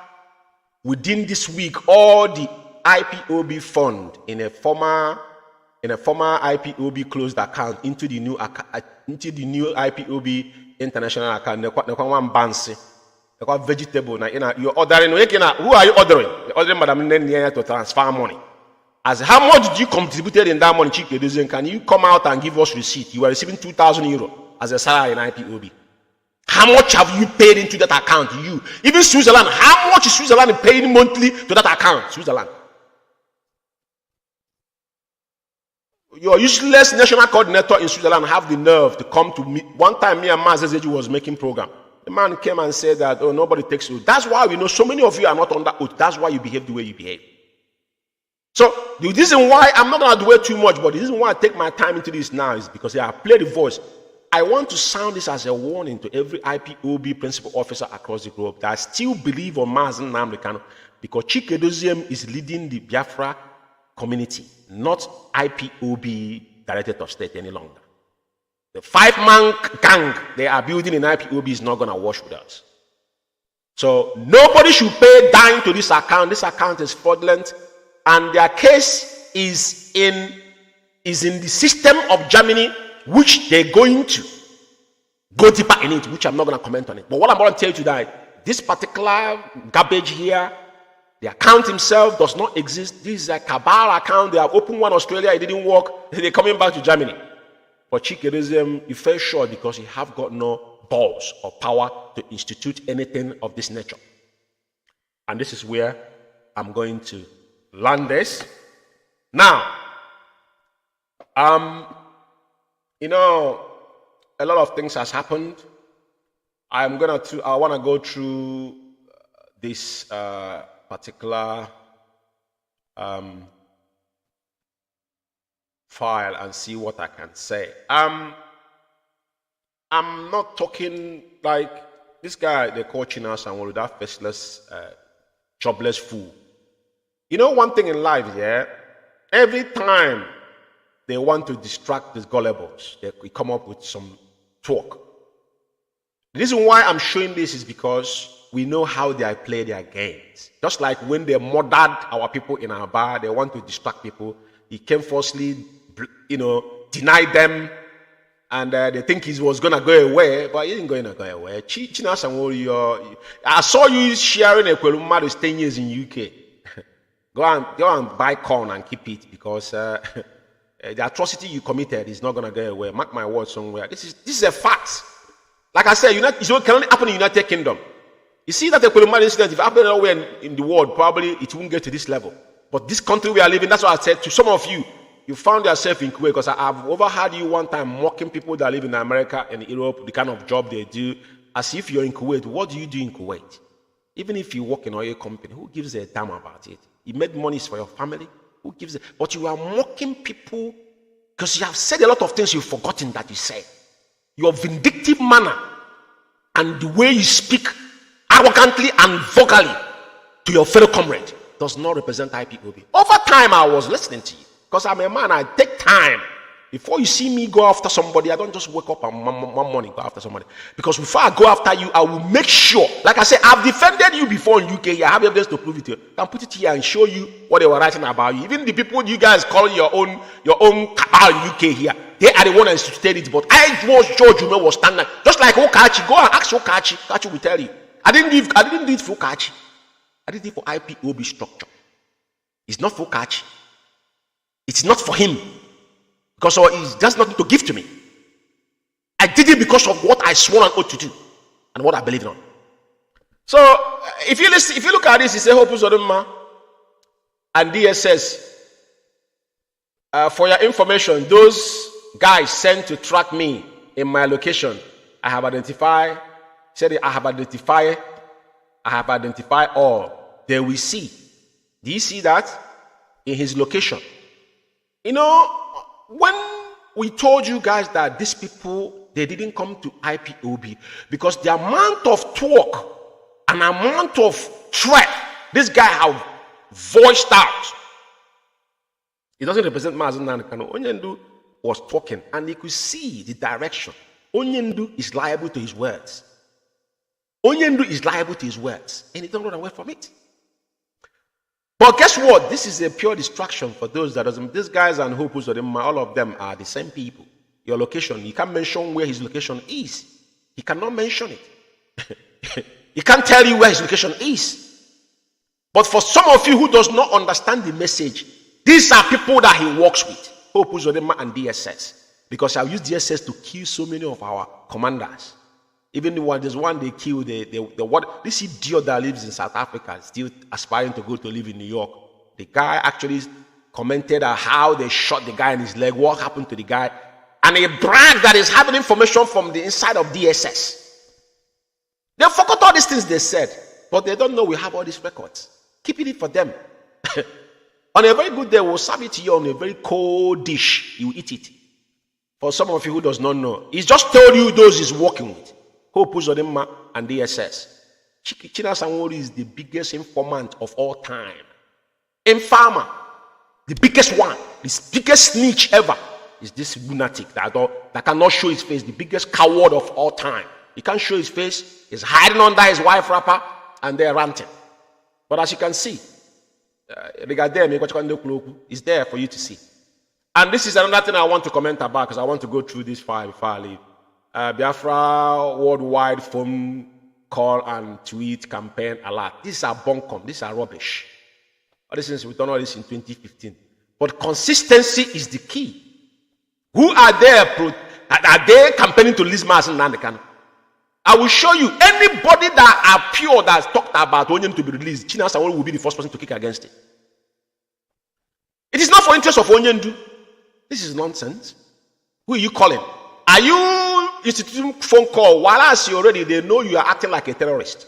within this week all the IPOB fund in a former IPOB closed account into the new IPOB international account. Vegetable. You're ordering. Who are you ordering? You're ordering Madam Nnamdi to transfer money. As how much did you contributed in that money, Chike? Can you come out and give us receipt? You are receiving €2,000 as a salary in IPOB. How much have you paid into that account? Even Switzerland. How much is Switzerland paying monthly to that account? Switzerland. Your useless national coordinator in Switzerland have the nerve to come to me. One time, me and Mazi was making program. The man came and said that, oh, nobody takes oath. That's why we know so many of you are not under oath. That's why you behave the way you behave. So the reason why I'm not going to dwell too much, but the reason why I take my time into this now is because I play the voice. I want to sound this as a warning to every IPOB principal officer across the globe that still believe on Mazi Nnamdi Kanu, because Chikedozium is leading the Biafra community, not IPOB Directorate of State any longer. The 5-man gang they are building in IPOB is not going to wash with us. So nobody should pay dime to this account. This account is fraudulent, and their case is in the system of Germany, which they're going to go deeper in it, which I'm not going to comment on it. But what I'm going to tell you today, this particular garbage here, the account himself does not exist. This is a Cabal account. They have opened one in Australia. It didn't work. They're coming back to Germany. But Chikedozium, he fell short because he have got no balls or power to institute anything of this nature. And this is where I'm going to land this. Now, you know, a lot of things has happened. I want to go through this particular file and see what I can say. I'm not talking like this guy they call Chinas and all that faceless, jobless fool. You know one thing in life, yeah? Every time they want to distract these gullibles, they come up with some talk. The reason why I'm showing this is because we know how they play their games. Just like when they murdered our people in our bar, they want to distract people. He came falsely, denied them, and they think he was going to go away, but he didn't going to go away. I saw you sharing a Kweluma who's 10 years in UK. Go and buy corn and keep it, because the atrocity you committed is not going to go away. Mark my words somewhere. This is a fact. Like I said, it can only happen in the United Kingdom. You see that the Kweluma incident, if it happened anywhere in the world, probably it won't get to this level. But this country we are living, that's what I said to some of you. You found yourself in Kuwait, because I've overheard you one time mocking people that live in America and Europe, the kind of job they do, as if you're in Kuwait. What do you do in Kuwait? Even if you work in an oil company, who gives a damn about it? You made money for your family, who gives it? But you are mocking people because you have said a lot of things you've forgotten that you said. Your vindictive manner and the way you speak arrogantly and vulgarly to your fellow comrade does not represent IPOB. Over time, I was listening to you. Because I'm a man, I take time. Before you see me go after somebody, I don't just wake up and one morning go after somebody. Because before I go after you, I will make sure. Like I said, I've defended you before in UK. I have evidence to prove it to you. I can put it here and show you what they were writing about you. Even the people you guys call your own cabal in UK here, they are the one that instituted it. But I was George Ume was standing. Just like Okachi, go and ask Okachi. Okachi will tell you. I didn't do it for Okachi. I did it for IPOB structure. It's not for Okachi. It's not for him, because he does nothing to give to me. I did it because of what I swore an oath to do and what I believe in. So if you look at this, it's a Hope Sodoma and DSS. For your information, those guys sent to track me in my location, I have identified all. They will see. Do you see that? In his location. You know, when we told you guys that these people, they didn't come to IPOB because the amount of talk and amount of threat this guy have voiced out, it doesn't represent Mazi Nnamdi Kanu. Onyendu was talking and he could see the direction. Onyendu is liable to his words. Onyendu is liable to his words, and he don't run away from it. But guess what? This is a pure distraction for those that doesn't. These guys and Hopus, all of them are the same people. Your location, you can't mention where his location is. He cannot mention it. He can't tell you where his location is. But for some of you who does not understand the message, these are people that he works with. Hopus and DSS. Because I've used DSS to kill so many of our commanders. Even there's one they killed, this idiot that lives in South Africa, still aspiring to go to live in New York. The guy actually commented on how they shot the guy in his leg, what happened to the guy. And he bragged that he's having information from the inside of DSS. They forgot all these things they said, but they don't know we have all these records. Keeping it for them. On a very good day, we'll serve it to you on a very cold dish. You eat it. For some of you who does not know, he's just told you those he's working with. Hope Uzodinma and DSS. China Sanwo-Olu is the biggest informant of all time. Informer, the biggest one, the biggest snitch ever is this lunatic that cannot show his face, the biggest coward of all time. He can't show his face, he's hiding under his wife wrapper, and they're ranting. But as you can see, is there for you to see. And this is another thing I want to comment about because I want to go through this file before I leave. Biafra worldwide phone call and tweet campaign alert. These are bunkum. These are rubbish. All these things, we've done all this in 2015. But consistency is the key. Who are there? Are they campaigning to release Mazi Umeh? I will show you anybody that are pure that's talked about Onyendu to be released. China Sanwo-Olu will be the first person to kick against it. It is not for interest of Onyendu. This is nonsense. Who are you calling? Are you instituting phone call while they know you are acting like a terrorist?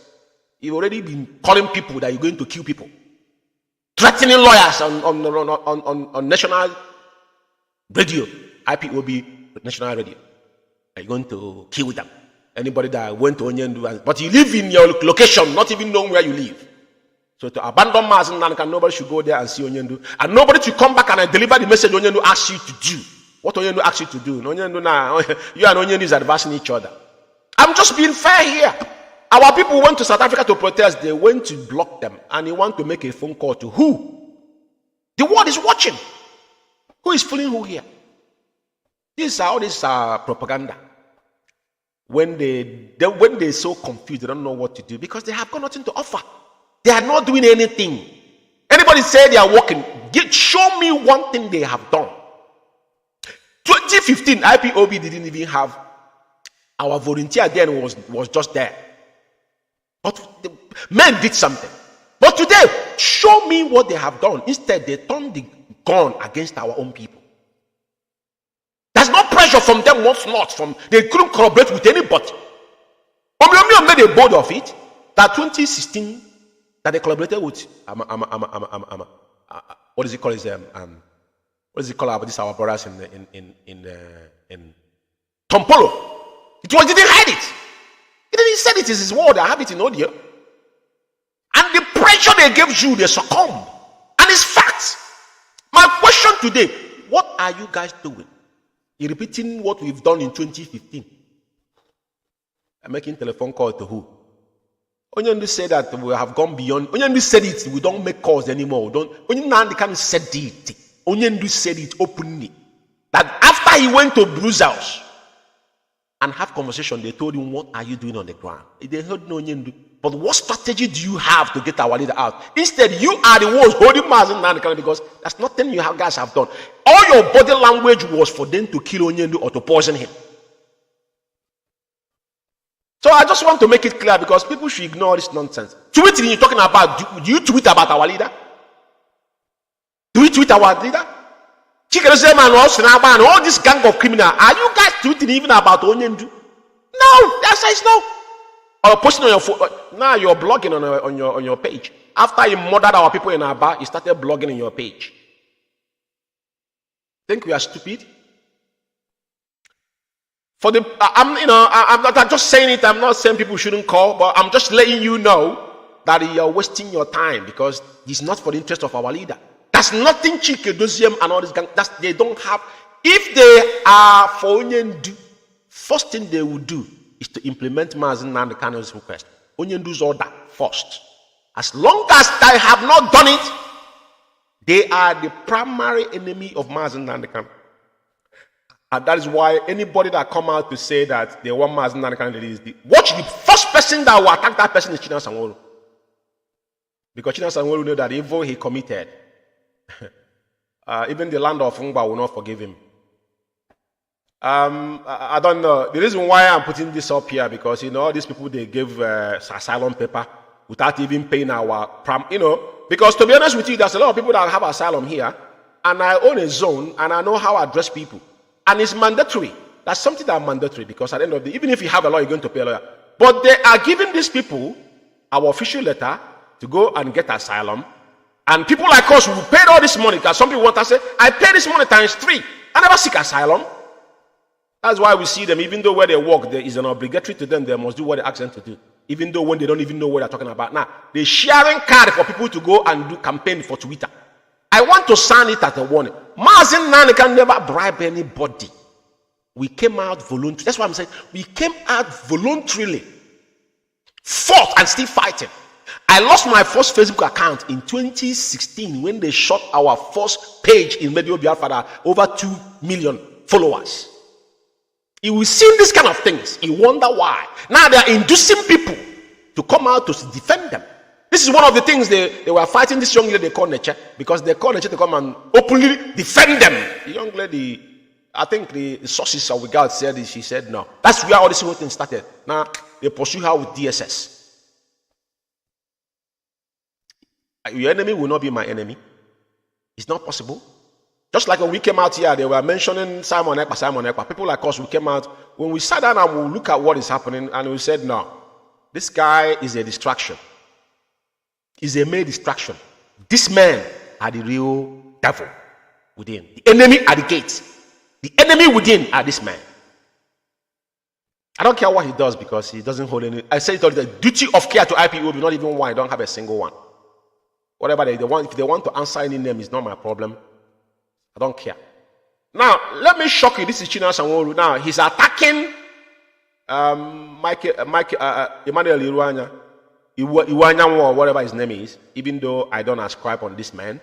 You've already been calling people that you're going to kill people, threatening lawyers on national radio, IPOB national radio. Are you going to kill them? Anybody that went to Onyendu, but you live in your location, not even knowing where you live. So to abandon Mazi Umeh, nobody should go there and see Onyendu, and nobody should come back and deliver the message Onyendu asks you to do. What Onyendu asks you to do? Onyendu now, you and Onyendu is advancing each other. I'm just being fair here. Our people went to South Africa to protest. They went to block them, and they want to make a phone call to who? The world is watching. Who is fooling who here? All this propaganda. When they're so confused, they don't know what to do because they have got nothing to offer. They are not doing anything. Anybody say they are working? Show me one thing they have done. 2015, IPOB didn't even have our volunteer then was just there. But the men did something. But today, show me what they have done. Instead, they turned the gun against our own people. There's no pressure from them, they couldn't collaborate with anybody. Omiyomio made a board of it that 2016 that they collaborated with what is it called? What is it called about this our brothers in Tompolo? He didn't hide it. He didn't say it is his word. I have it in audio. And the pressure they gave you, they succumbed. And it's facts. My question today: what are you guys doing? You're repeating what we've done in 2015. I'm making telephone call to who? Onyendu said that we have gone beyond. Onyendu said it. We don't make calls anymore. Onyendu said it. Onyendu said it openly. That after he went to Brussels and have conversation, they told him, "What are you doing on the ground?" They heard no Onyendu. But what strategy do you have to get our leader out? Instead, you are the ones holding Mazi Umeh because that's nothing you guys have done. All your body language was for them to kill Onyendu or to poison him. So I just want to make it clear because people should ignore this nonsense. Tweeting you're talking about, do you tweet about our leader? Do you tweet our leader? All this gang of criminals, are you guys tweeting even about Onyendu? No, the answer is no. Or posting on your phone. Now you're blogging on your page. After he murdered our people in Aba, he started blogging on your page. Think we are stupid? I'm not just saying it. I'm not saying people shouldn't call, but I'm just letting you know that you're wasting your time because it's not for the interest of our leader. That's nothing Chike Doziem and all this gang. They don't have. If they are for Onyendu, first thing they will do is to implement Mazi Umeh's request. Onyendu's order first. As long as they have not done it, they are the primary enemy of Mazi Umeh. And that is why anybody that come out to say that they want Mazi Umeh released, watch the first person that will attack that person is China Sanwo-Olu. Because China Sanwo-Olu know that evil he committed, even the land of Ngba will not forgive him. I don't know. The reason why I'm putting this up here because all these people they give asylum paper without even paying our because to be honest with you, there's a lot of people that have asylum here, and I own a zone and I know how I address people, and it's mandatory. That's something that's mandatory because at the end of the day, even if you have a lawyer, you're going to pay a lawyer. But they are giving these people our official letter to go and get asylum. And people like us who paid all this money, because some people want to say, I paid this money times 3. I never seek asylum. That's why we see them, even though where they work, there is an obligatory to them, they must do what they ask them to do. Even though when they don't even know what they're talking about. Now, they're sharing card for people to go and do campaign for Twitter. I want to sign it as a warning. Mazi Umeh can never bribe anybody. We came out voluntarily. That's what I'm saying. We came out voluntarily. Fought and still fighting. I lost my first Facebook account in 2016 when they shot our first page in Medio Biafra, over 2 million followers. You will see this kind of things. You wonder why. Now they are inducing people to come out to defend them. This is one of the things they were fighting this young lady they call Neche, because they call Neche to come and openly defend them. The young lady, I think the sources of the guard said it, she said no. That's where all this whole thing started. Now they pursue her with DSS. Your enemy will not be my enemy. It's not possible. Just like when we came out here, they were mentioning Simon Ekpa. People like us, we came out. When we sat down and we look at what is happening, and we said, no, this guy is a distraction. He's a mere distraction. This man are the real devil within. The enemy at the gate. The enemy within are this man. I don't care what he does because he doesn't hold any. I say it all the duty of care to IPOB, not even one. I don't have a single one. Whatever they want, if they want to answer any name, it's not my problem. I don't care. Now, let me shock you. This is Chinua Sanwo-Olu. Now, he's attacking Emmanuel Iwanya, or whatever his name is, even though I don't ascribe on this man.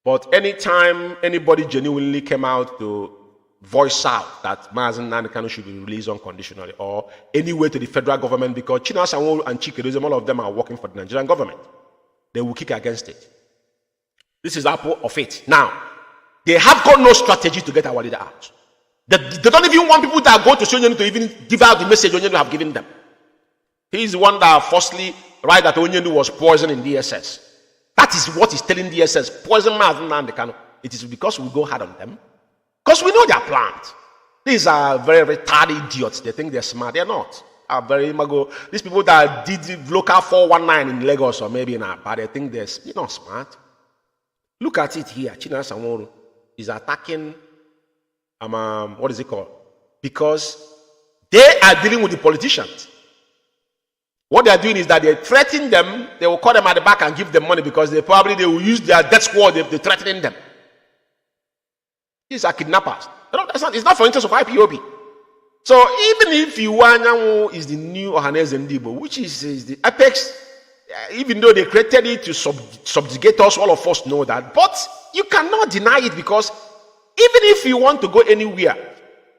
But anytime anybody genuinely came out to voice out that Mazi Umeh should be released unconditionally, or any way to the federal government, because Chinua Sanwo-Olu and Chikedozie, all of them are working for the Nigerian government, they will kick against it. This is apple of it. Now, they have got no strategy to get our leader out. They don't even want people that go to Onyendu to even give out the message Onyendu have given them. He is the one that firstly write that Onyendu was poison in DSS. That is what he's telling DSS. Poison Mazi Umeh. It is because we go hard on them. Because we know their plans. These are very, very retarded idiots. They think they're smart. They're not. These people that did local 419 in Lagos or maybe in Aba, they think they're not smart. Look at it here. Chinua Sanwo-Olu is attacking, what is it called? Because they are dealing with the politicians. What they are doing is that they threaten them. They will call them at the back and give them money because they will use their death squad. They're threatening them. These are kidnappers. It's not for interest of IPOB. So even if Iwanya is the new Ohaneze Ndibo, which is the apex, even though they created it to subjugate us, all of us know that. But you cannot deny it, because even if you want to go anywhere,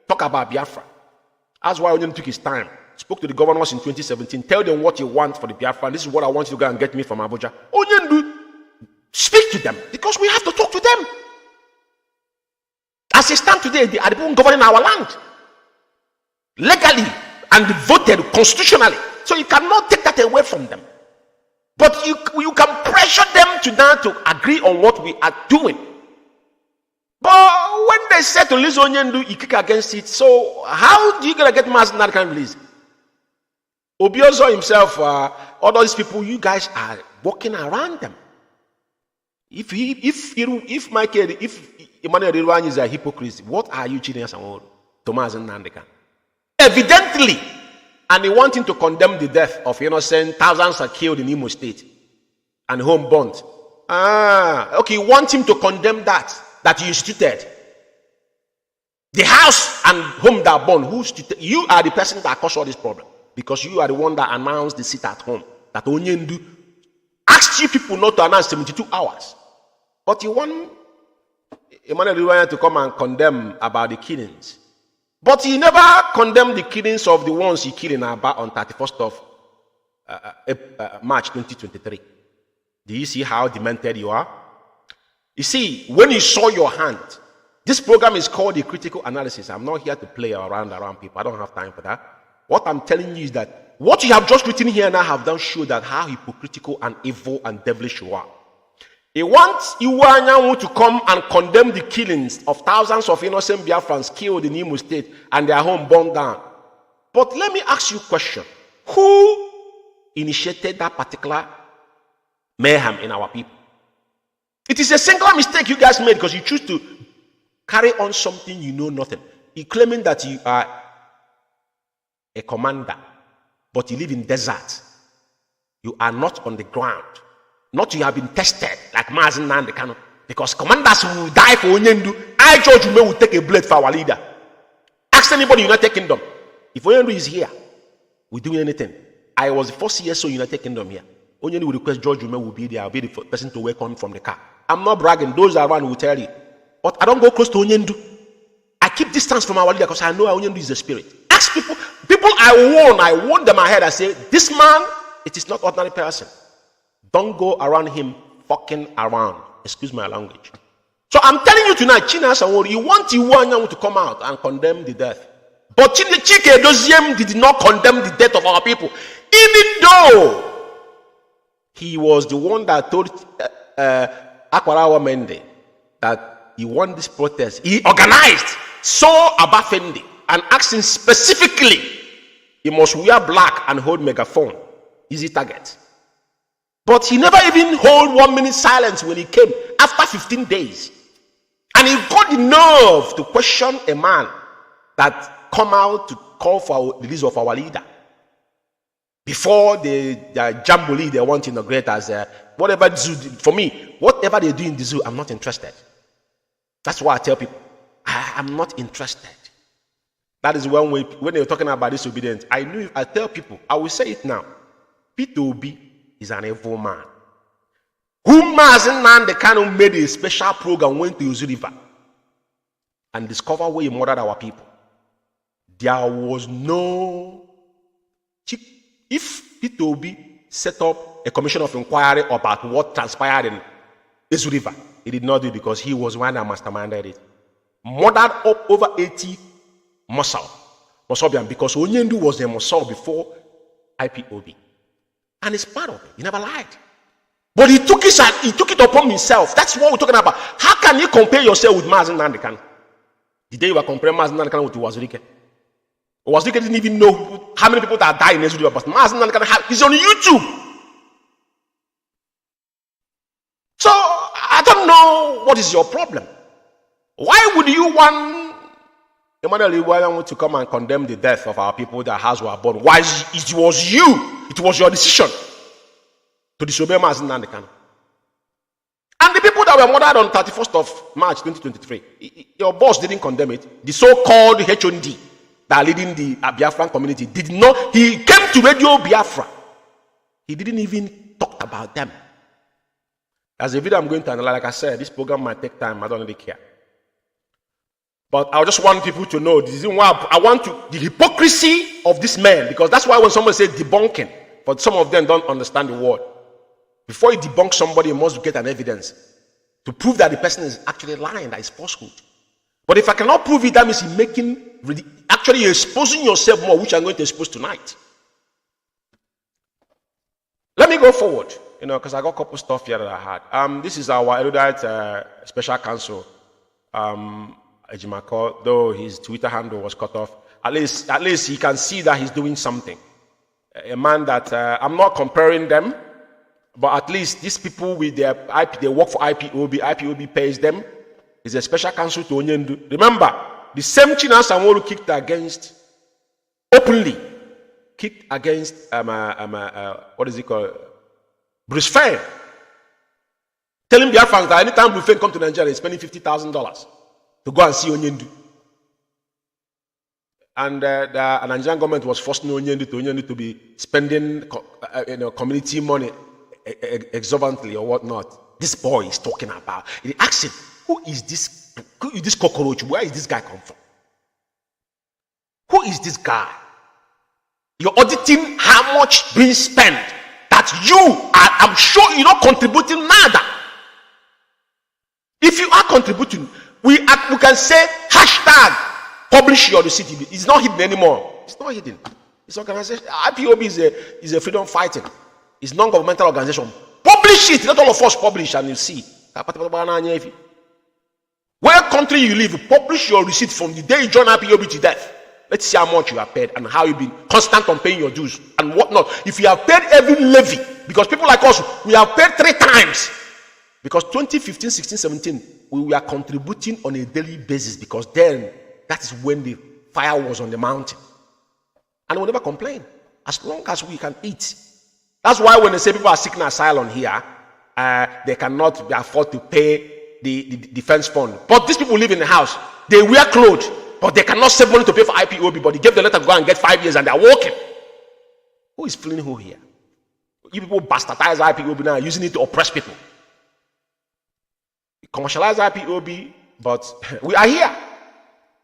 talk about Biafra. That's why Onyendu took his time. Spoke to the governors in 2017. Tell them what you want for the Biafra. This is what I want you to go and get me from Abuja. Onyendu, speak to them, because we have to talk to them. As they stand today, they are the people governing our land. Legally and voted constitutionally. So you cannot take that away from them. But you can pressure them to agree on what we are doing. But when they say to release Onyendu, you kick against it. So how do you gonna get Mazi Umeh released? Obiozo himself, all those people, you guys are walking around them. If Emmanuel Iwanya is a hypocrite, what are you cheating us on? Mazi Umeh? Evidently, and he wanting to condemn the death of innocent, thousands are killed in Imo State and home burnt. Okay, you want him to condemn that you instituted. The house and home that burned, you are the person that caused all this problem, because you are the one that announced the sit at home. That Onyendu asked you people not to announce 72 hours. But you want Emmanuel Iwanya to come and condemn about the killings. But he never condemned the killings of the ones he killed in Aba on 31st of March 2023. Do you see how demented you are? You see, when you saw your hand, this program is called the critical analysis. I'm not here to play around people. I don't have time for that. What I'm telling you is that what you have just written here now have done show that how hypocritical and evil and devilish you are. He wants Iwanya to come and condemn the killings of thousands of innocent Biafrans killed in Imo State and their home burned down. But let me ask you a question. Who initiated that particular mayhem in our people? It is a singular mistake you guys made because you choose to carry on something you know nothing. You're claiming that you are a commander, but you live in desert. You are not on the ground. Not you have been tested like Mazi Umeh, because commanders will die for Onyendu. I, George Umeh, will take a blade for our leader. Ask anybody in the United Kingdom. If Onyendu is here, we're doing anything. I was the first CSO in the United Kingdom here. Onyendu will request George Umeh will be there. I'll be the person to welcome from the car. I'm not bragging. Those around will tell you. But I don't go close to Onyendu. I keep distance from our leader because I know Onyendu is the spirit. Ask people. People I warn them ahead. I say, this man, it is not ordinary person. Don't go around him fucking around. Excuse my language. So I'm telling you tonight, China Sanwo, you want Iwanya to come out and condemn the death. But Chike Doziem did not condemn the death of our people. Even though he was the one that told Akwarawa Mende that he won this protest. He organized, saw Abafendi and asked him specifically, he must wear black and hold megaphone. Easy target. But he never even hold 1 minute silence when he came after 15 days. And he got the nerve to question a man that come out to call for the release of our leader. Before the jamboree they want to inaugurate as whatever zoo, for me, whatever they do in the zoo, I'm not interested. That's why I tell people, I am not interested. That is when they were talking about disobedience. I tell people, I will say it now. P2B is an evil man. Who Mazi Umeh Kanu made a special program, went to Uzu River and discovered where he murdered our people. There was no. If P2B set up a commission of inquiry about what transpired in Uzu River, he did not do it because he was one that masterminded it. Murdered up over 80 Mosabian because Onyendu was a Mosal before IPOB. And it's part of it. He never lied. But he took it upon himself. That's what we're talking about. How can you compare yourself with Mazi Umeh? The day you were comparing Mazi Umeh with Wazirike. Wazirike didn't even know how many people that died in Israel, but Mazi Umeh is on YouTube. So I don't know what is your problem. Why would you want Emmanuel Iwaya to come and condemn the death of our people that house were born? Why it was you? It was your decision to disobey Mazi Umeh. And the people that were murdered on 31st of March 2023, your boss didn't condemn it. The so-called HOD that are leading the Biafran community did not. He came to Radio Biafra. He didn't even talk about them. As a video I'm going to analyze, like I said, this program might take time. I don't really care. But I just want people to know, this is why I want the hypocrisy of this man, because that's why when someone says debunking, but some of them don't understand the word. Before you debunk somebody, you must get an evidence to prove that the person is actually lying, that is falsehood. But if I cannot prove it, that means you're exposing yourself more, which I'm going to expose tonight. Let me go forward, because I got a couple stuff here that I had. This is our erudite special counsel, Ejimako, though his Twitter handle was cut off. At least he can see that he's doing something. A man that I'm not comparing them, but at least these people with their IP, they work for IPOB. IPOB pays them. He's a special counsel to Onyendu. Remember, the same China Sanwo kicked against openly what is it called? Bruce Fain. Telling Biafrans that anytime Bruce Fain come to Nigeria, he's spending $50,000 to go and see Onyendu. And the Nigerian government was forcing Onyendu to be spending community money exorbitantly or whatnot. This boy is talking about. He asked him, who is this cockroach? Where is this guy come from? Who is this guy? You're auditing how much being spent that I'm sure you're not contributing nada. If you are contributing, we can say hashtag publish your receipt. It's not hidden anymore. It's not hidden. It's organization. IPOB is a freedom fighting. It's non-governmental organization. Publish it. Let all of us publish and you see. Where country you live, publish your receipt from the day you join IPOB to death. Let's see how much you have paid and how you've been constant on paying your dues and whatnot. If you have paid every levy, because people like us, we have paid 3 times. Because 2015, 16, 17, we were contributing on a daily basis because then that is when the fire was on the mountain. And we never complain as long as we can eat. That's why when they say people are seeking asylum here, they cannot afford to pay the defense fund. But these people live in the house. They wear clothes, but they cannot save money to pay for IPOB. But they gave the letter to go and get 5 years and they're working. Who is fooling who here? You people bastardize IPOB now, using it to oppress people. We commercialize IPOB, but we are here.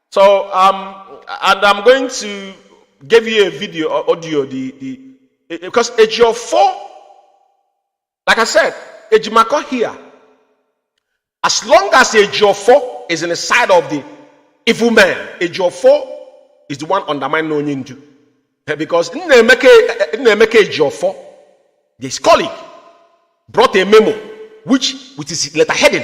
So, and I'm going to give you a video or audio, because Ejiofor, like I said, Ejimako here, as long as Ejiofor is in the side of the evil man, Ejiofor is the one undermining Onyindu. Because Nnamdi Ejiofor, his colleague, brought a memo, which with his letter heading,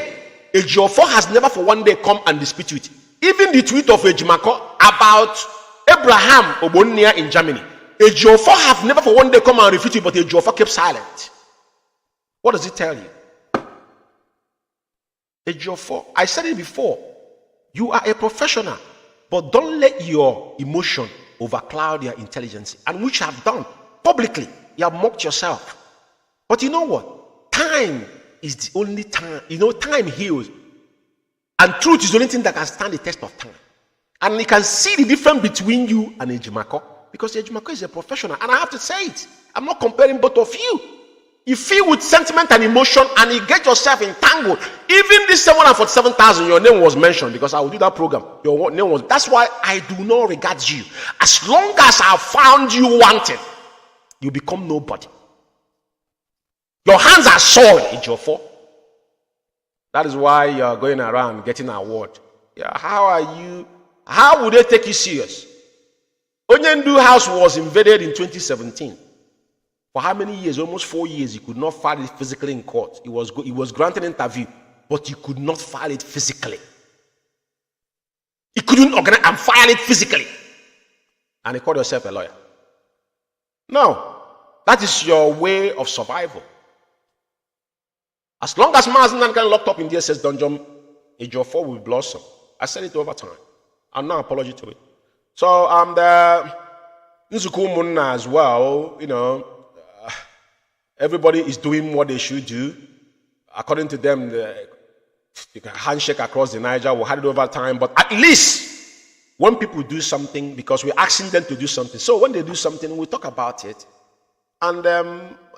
Ejiofor has never for one day come and dispute it. Even the tweet of Ejimako about Abraham Obonia in Germany, Ejiofor have never for one day come and refute it, but Ejiofor kept silent. What does it tell you? Ejiofor, I said it before, you are a professional, but don't let your emotion overcloud your intelligence, and which you have done publicly. You have mocked yourself. But you know what? Time is the only time. You know, time heals. And truth is the only thing that can stand the test of time. And you can see the difference between you and Ejimako, because Ejimako is a professional. And I have to say it. I'm not comparing both of you. You feel with sentiment and emotion and you get yourself entangled. Even this 747,000, your name was mentioned because I will do that program. Your name was. That's why I do not regard you. As long as I found you wanted, you become nobody. Your hands are soiled, Ejiofor. That is why you are going around getting an award. Yeah, how are you? How would they take you serious? Onyendu house was invaded in 2017. For how many years? Almost 4 years. He could not file it physically in court. He was granted an interview, but he could not file it physically. He couldn't organize and file it physically. And he called himself a lawyer. No, that is your way of survival. As long as Mazi Umeh can locked up in DSS dungeon, Ejiofor will blossom. I said it over time. I'm not apology to it. So the Nzukumunna as well, you know, everybody is doing what they should do. According to them, the handshake across the Niger, we had it over time. But at least when people do something, because we're asking them to do something. So when they do something, we talk about it. And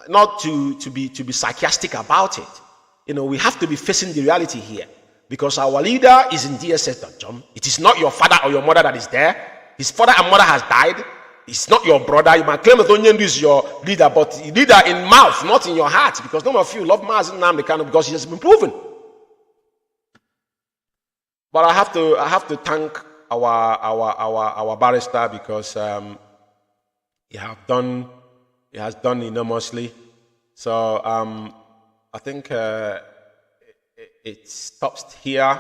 not to be sarcastic about it. You know, we have to be facing the reality here. Because our leader is in DSS dungeon. It is not your father or your mother that is there. His father and mother has died. It's not your brother. You might claim that Onyendu is your leader, but leader in mouth, not in your heart. Because none of you love Mazi Nnamdi Kanu because he has been proven. But I have to thank our barrister because he has done enormously. So I think it stops here.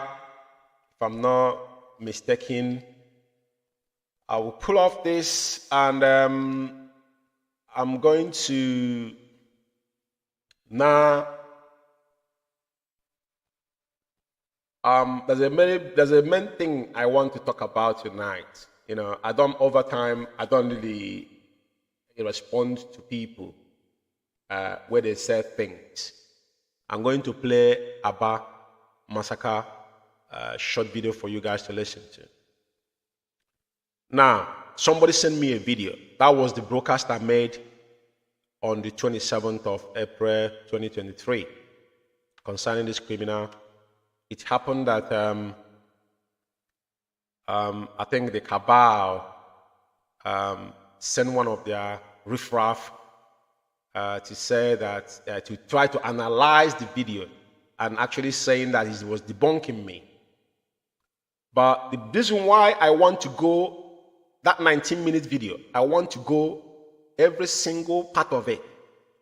If I'm not mistaken, I will pull off this and I'm going to now. There's a main thing I want to talk about tonight. You know, I don't really respond to people where they say things. I'm going to play Abba Massacre short video for you guys to listen to. Now, somebody sent me a video. That was the broadcast I made on the 27th of April 2023 concerning this criminal. It happened that I think the Cabal sent one of their riffraff to say that to try to analyze the video and actually saying that he was debunking me. But the reason why I want to go that 19-minute video, I want to go every single part of it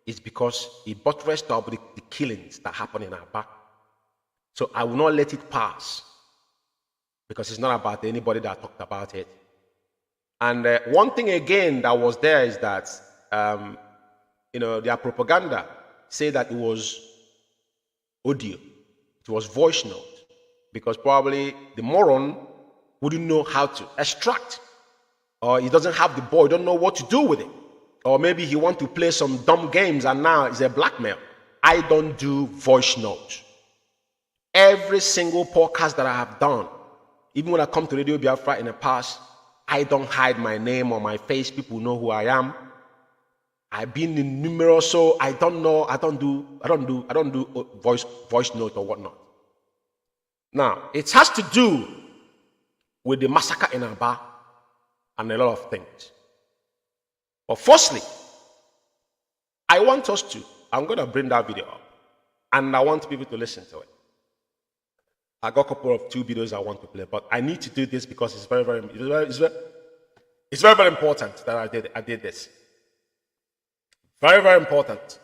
is because it buttressed up the killings that happened in Aba. So I will not let it pass because it's not about anybody that talked about it. And one thing again that was there is that, their propaganda say that it was audio, it was voice note, because probably the moron wouldn't know how to extract, or he doesn't have the ball, don't know what to do with it, or maybe he want to play some dumb games and now it's a blackmail. I don't do voice notes. Every single podcast that I have done, even when I come to Radio Biafra in the past, I don't hide my name or my face. People know who I am. I've been in numerous, so I don't do voice note or whatnot. Now, it has to do with the massacre in Aba and a lot of things. But firstly, I'm going to bring that video up, and I want people to listen to it. I got a couple of 2 videos I want to play, but I need to do this because it's very, very important that I did this. Very, very important.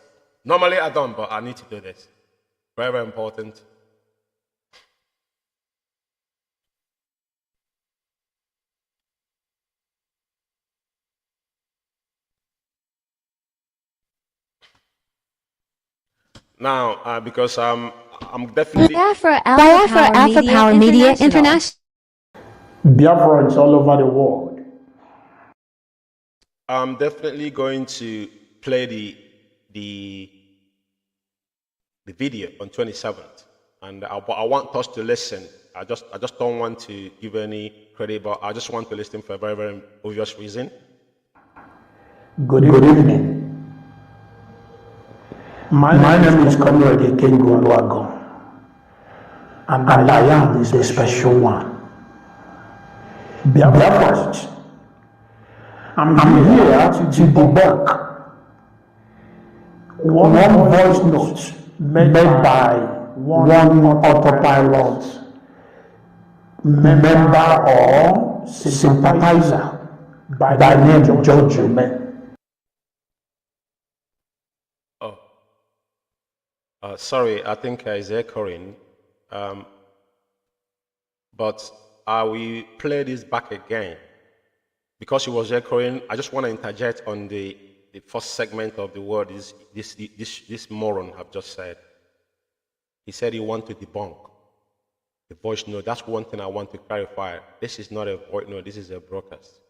Normally I don't, but I need to do this. Very, very important. Now, because I'm definitely Biafra Alpha Power Media International. Biafra is all over the world. I'm definitely going to play the video on 27th, and I want us to listen. I just don't want to give any credit, but I just want to listen for a very, very obvious reason. Good evening. My name is Kanu, and I am the special one. Biafra. I'm here to debunk one voice note made by one autopilot member or sympathizer by the name George Umeh. Sorry, I think it's echoing. But I will play this back again. Because he was echoing, I just want to interject on the first segment of the word this moron have just said. He said he want to debunk the voice note. That's one thing I want to clarify. This is not a voice note, this is a broadcast.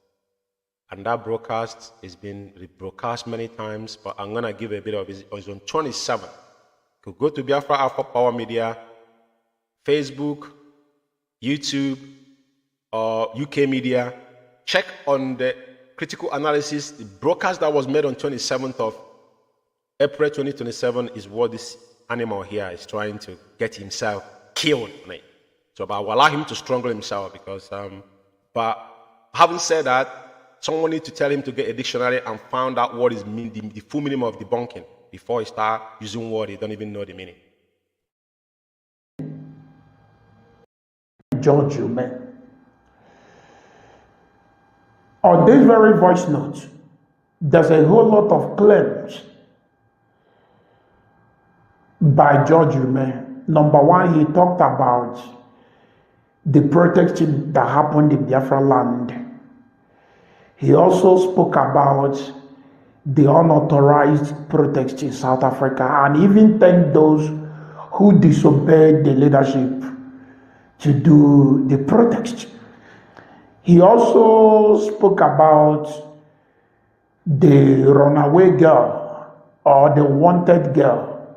And that broadcast has been rebroadcast many times, but I'm going to give a bit of it. It's on 27. You could go to Biafra Alpha Power Media, Facebook, YouTube, or UK Media. Check on the critical analysis. The broadcast that was made on 27th of April 2027 is what this animal here is trying to get himself killed on it. So but I will allow him to strangle himself because, but having said that, someone needs to tell him to get a dictionary and find out what is the full meaning of debunking before he start using words he don't even know the meaning. George Umeh. On this very voice note, there's a whole lot of claims by George Umeh. Number one, he talked about the protection that happened in Biafra land. He also spoke about the unauthorized protest in South Africa and even thanked those who disobeyed the leadership to do the protest. He also spoke about the runaway girl or the wanted girl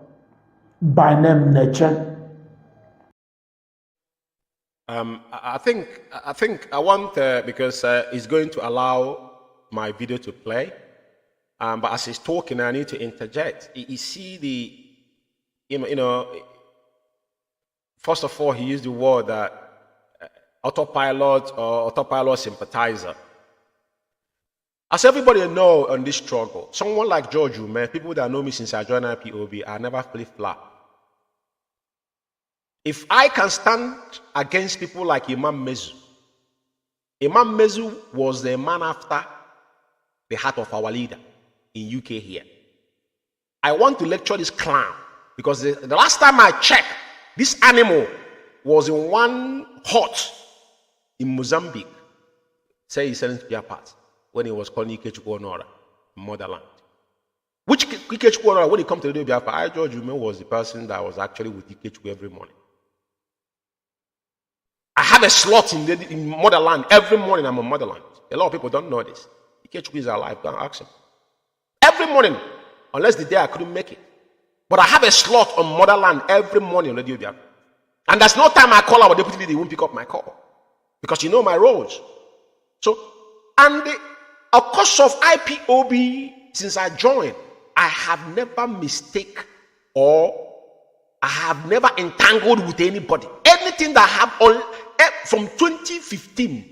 by name Neche. I think I want because it's going to allow my video to play. But as he's talking, I need to interject. You see the, first of all, he used the word that autopilot or autopilot sympathizer. As everybody know on this struggle, someone like George Umeh, people that know me since I joined IPOB, I never flip-flop. If I can stand against people like Imam Mezu was the man after the heart of our leader in UK here. I want to lecture this clown because the last time I checked, this animal was in one hut in Mozambique. Say he's selling spare parts. when he was calling IKECHUKWU motherland. Which IKECHUKWU, when he come to the Biafra, I, George Umeh, was the person that was actually with IKECHUKWU every morning. I have a slot in motherland. Every morning I'm on motherland. A lot of people don't know this. IKECHUKWU is alive. Don't ask him. Every morning, unless the day I couldn't make it. But I have a slot on motherland every morning on Radio Biafra. And there's no time I call our deputy leader, he won't pick up my call. Because you know my roles. So, and of course of IPOB, since I joined, I have never mistake or I have never entangled with anybody. Anything that happened from 2015,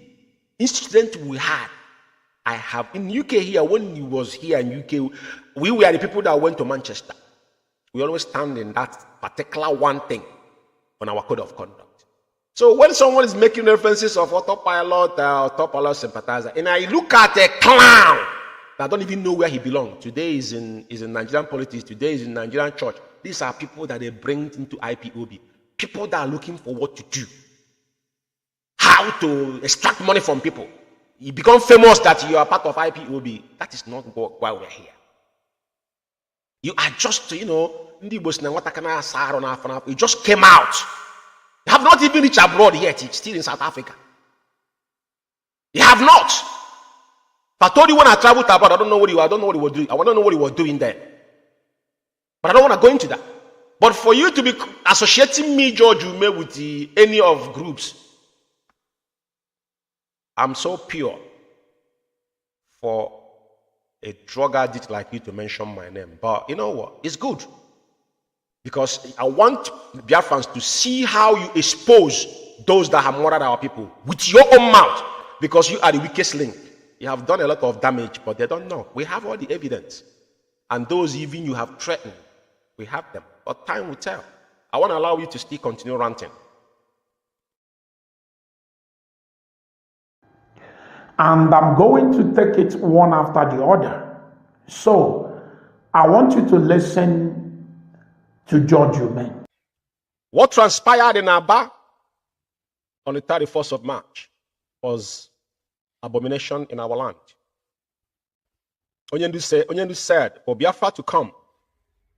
incident we had, I have in UK here, when he was here in UK, we were the people that went to Manchester. We always stand in that particular one thing on our code of conduct. So when someone is making references of autopilot or autopilot sympathizer, and I look at a clown that don't even know where he belongs. Today is in Nigerian politics, today is in Nigerian church. These are people that they bring into IPOB. People that are looking for what to do. How to extract money from people. You become famous that you are part of IPOB. That is not why we're here. You are just, you just came out. You have not even reached abroad yet. It's still in South Africa. You have not. If I told you when I traveled abroad, I don't know what you were doing. I don't know what you were doing there. But I don't want to go into that. But for you to be associating me, George Umeh, with any of groups, I'm so pure for a drug addict like you to mention my name. But you know what? It's good. Because I want Biafrans to see how you expose those that have murdered our people with your own mouth. Because you are the weakest link. You have done a lot of damage, but they don't know. We have all the evidence. And those even you have threatened, we have them. But time will tell. I want to allow you to still continue ranting. And I'm going to take it one after the other. So, I want you to listen to George Umeh. What transpired in Aba on the 31st of March was abomination in our land. Onyendu said, for Biafra to come,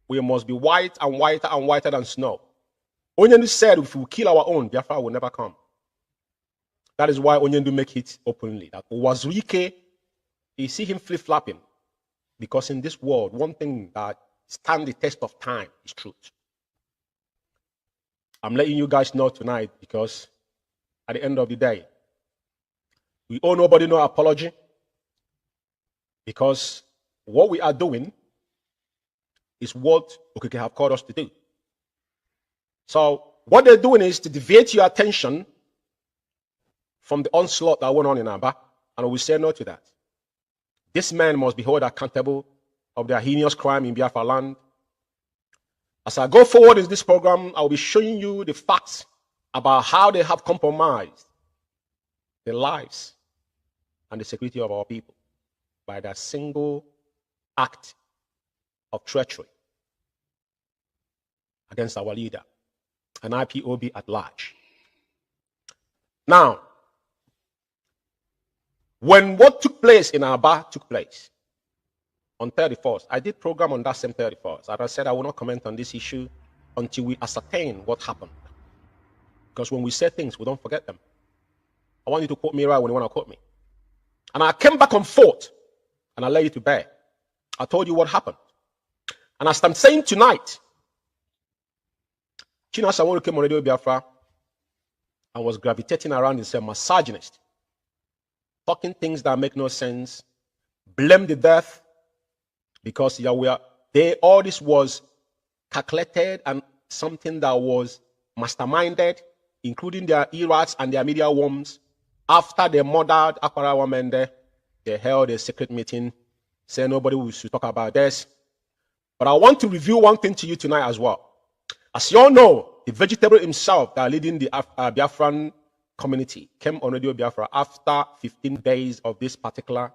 we must be white and whiter and whiter than snow. Onyendu said, if we kill our own, Biafra will never come. That is why Onyendu make it openly. That Wazwike, you see him flip-flopping. Because in this world, one thing that stands the test of time is truth. I'm letting you guys know tonight because at the end of the day, we owe nobody no apology. Because what we are doing is what Okeke have called us to do. So what they're doing is to deviate your attention from the onslaught that went on in Aba, and we say no to that. This man must be held accountable of their heinous crime in Biafra land. As I go forward in this program, I will be showing you the facts about how they have compromised the lives and the security of our people by their single act of treachery against our leader and IPOB at large. Now, when what took place in Aba took place on 31st, I did program on that same 31st. As I said, I will not comment on this issue until we ascertain what happened. Because when we say things, we don't forget them. I want you to quote me right when you want to quote me. And I came back on forth, and I lay you to bear. I told you what happened. And as I'm saying tonight, China Samuel came on Radio Biafra and was gravitating around and said, misogynist, talking things that make no sense, blame the death, because all this was calculated and something that was masterminded, including their erats and their media worms. After they murdered Akwara Wamende, they held a secret meeting, saying nobody should talk about this. But I want to review one thing to you tonight as well. As you all know, the vegetable himself that leading the Biafran community came on Radio Biafra after 15 days of this particular,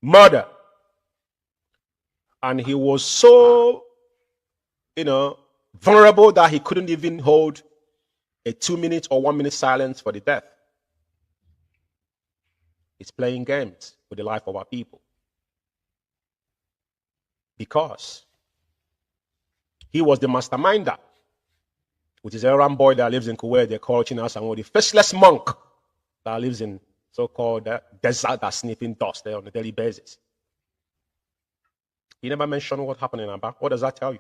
murder. And he was so, vulnerable that he couldn't even hold a 2-minute or 1-minute silence for the death. He's playing games with the life of our people. Because he was the masterminder with his errand boy that lives in Kuwait. They call Chinas and the faceless monk that lives in so-called desert that's sniffing dust there on a daily basis. He never mentioned what happened in Aba. What does that tell you?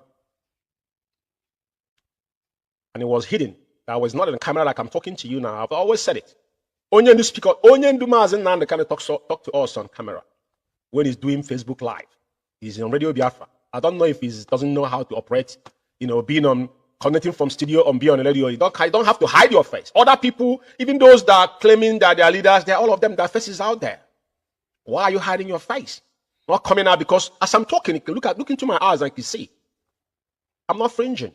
And it was hidden. That was not in the camera like I'm talking to you now. I've always said it. Onyendu speaker, Onyendu Mazi Umeh kind of talk to us on camera when he's doing Facebook Live. He's on Radio Biafra. I don't know if he doesn't know how to operate, being on, connecting from studio and be on the radio. You don't have to hide your face. Other people, even those that are claiming that they are leaders, all of them, their faces out there. Why are you hiding your face? Not coming out, because as I'm talking, you can look into my eyes and you can see. I'm not fringing.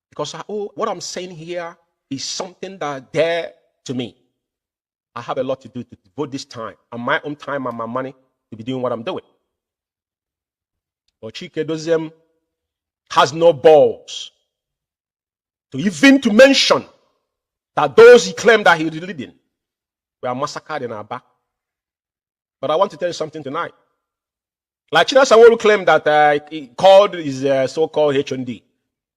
Because what I'm saying here is something that there to me. I have a lot to do to devote this time and my own time and my money to be doing what I'm doing. But Chike Doziem has no balls to even to mention that those he claimed that he was leading were massacred in our back. But I want to tell you something tonight. Like China Sanwo claimed that he called his so-called HND,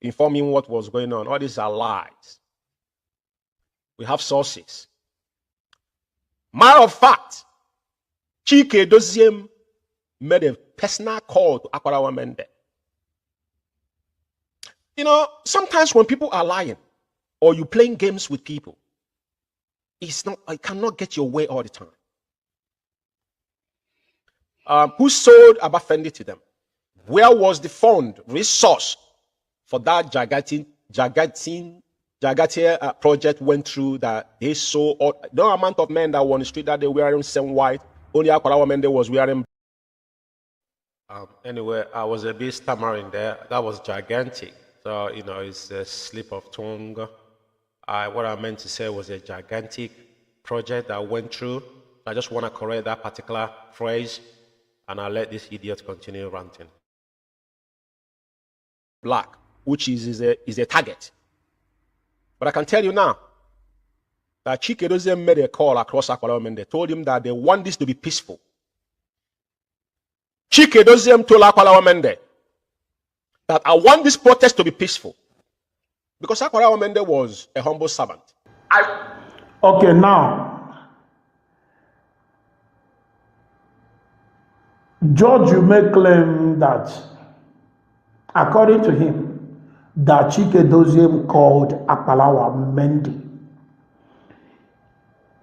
informing what was going on. All these are lies. We have sources. Matter of fact, Chike Doziem made a personal call to Akwarawa Mende. Sometimes when people are lying or you playing games with people, I cannot get your way all the time. Who sold Abafendi to them? Where was the fund, resource for that Jagatia project went through that they saw? No amount of men that were on the street that they were wearing same white. Only Akwarawa Mende was wearing. Anyway, I was a bit stammering there. That was gigantic. So, it's a slip of tongue. What I meant to say was a gigantic project that went through. I just want to correct that particular phrase, and I'll let this idiot continue ranting. Black, which is a target. But I can tell you now that Chike Doziem made a call across Akwarawa Mende. They told him that they want this to be peaceful. Chike Doziem told Akwarawa Mende that I want this protest to be peaceful. Because Akwarawa Mende was a humble servant. Okay, now, George Umeh claim that, according to him, that Chike Doziem called Akwarawa Mende.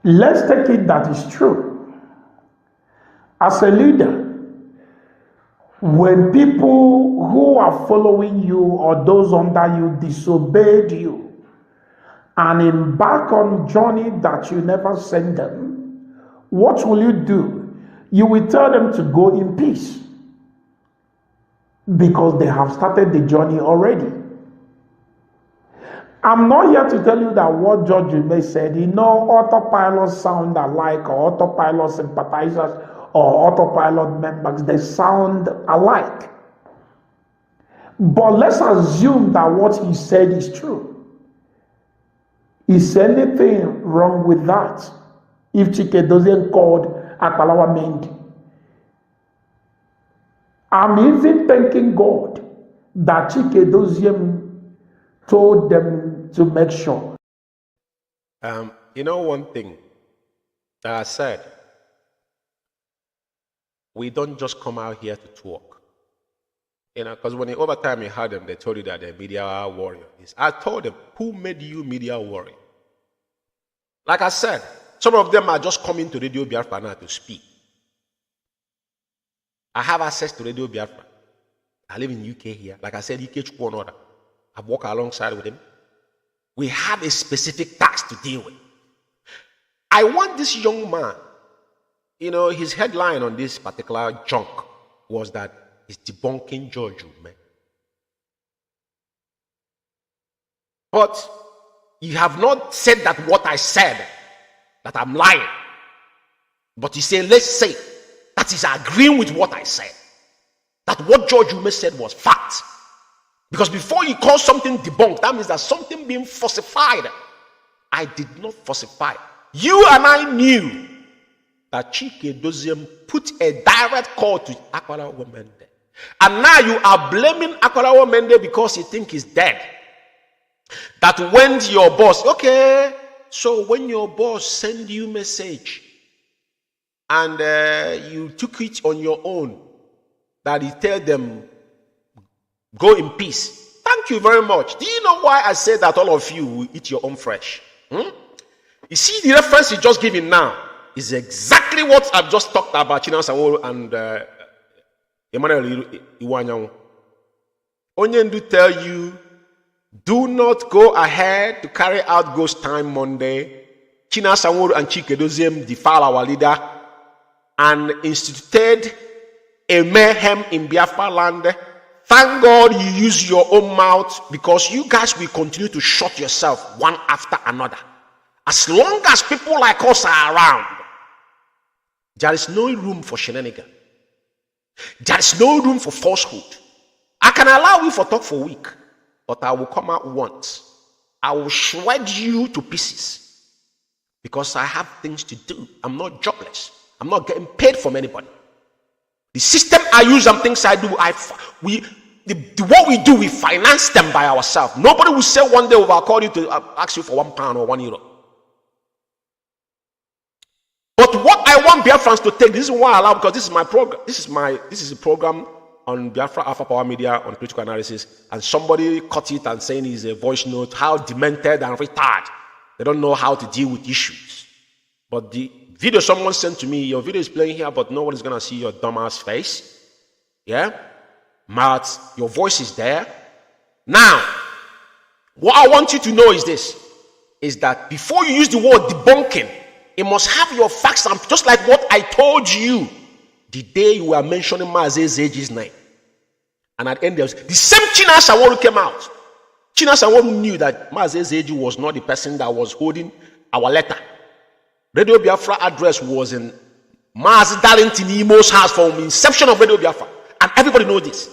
Let's take it that is true. As a leader, when people who are following you or those under you disobeyed you and embark on journey that you never sent them, what will you do? You will tell them to go in peace because they have started the journey already. I'm not here to tell you that what George Umeh said, autopilot sound alike or autopilot sympathizers or autopilot members, they sound alike. But let's assume that what he said is true. Is anything wrong with that? If Chike Doziem called Akwarawa Mende, I'm even thanking God that Chike Doziem told them to make sure. One thing that I said, we don't just come out here to talk. Because when over time you heard them, they told you that they're media warriors. I told them, who made you media warrior? Like I said, some of them are just coming to Radio Biafra now to speak. I have access to Radio Biafra. I live in UK here. Like I said, IKECHUKWU. I've worked alongside with him. We have a specific task to deal with. I want this young man, his headline on this particular junk was that he's debunking George Umeh. But you have not said that what I said, that I'm lying. But you say, let's say, that is agreeing with what I said. That what George Umeh said was fact. Because before you call something debunked, that means that something being falsified. I did not falsify. You and I knew that Chike Doziem put a direct call to Akwalawo Mende. And now you are blaming Akwalawo Mende because you think he's dead. That when your boss, okay, so when your boss send you message and you took it on your own, that he tell them, go in peace. Thank you very much. Do you know why I say that all of you will eat your own flesh? You see, the reference you just giving now is exactly what I've just talked about Chinasa Sanwo and Emmanuel Iwanyanwu. Onyendu tell you, do not go ahead to carry out Ghost Time Monday. Chinasa Sanwo and Chike Doziem defile our leader and instituted a mayhem in Biafra land. Thank God you use your own mouth, because you guys will continue to shut yourself one after another. As long as people like us are around, there is no room for shenanigan. There is no room for falsehood. I can allow you for talk for a week, but I will come out once. I will shred you to pieces because I have things to do. I'm not jobless. I'm not getting paid from anybody. The system I use and things I do, what we do, we finance them by ourselves. Nobody will say one day, we'll call you to ask you for £1 or €1. But what I want Biafrans to take, this is why I allow, because this is my program. This is a program on Biafra Alpha Power Media on critical analysis, and somebody cut it and saying it's a voice note, how demented and retarded. They don't know how to deal with issues. But the video someone sent to me, your video is playing here, but no one is going to see your dumbass face. Yeah? But your voice is there. Now, what I want you to know is this, is that before you use the word debunking, it must have your facts, and just like what I told you the day you were mentioning Mazi Umeh's name. And at the end, the same Chinasa Sanwo came out. Chinasa Sanwo knew that Mazi Umeh was not the person that was holding our letter. Radio Biafra address was in Mazi Darlington Imo's house from inception of Radio Biafra. And everybody knows this.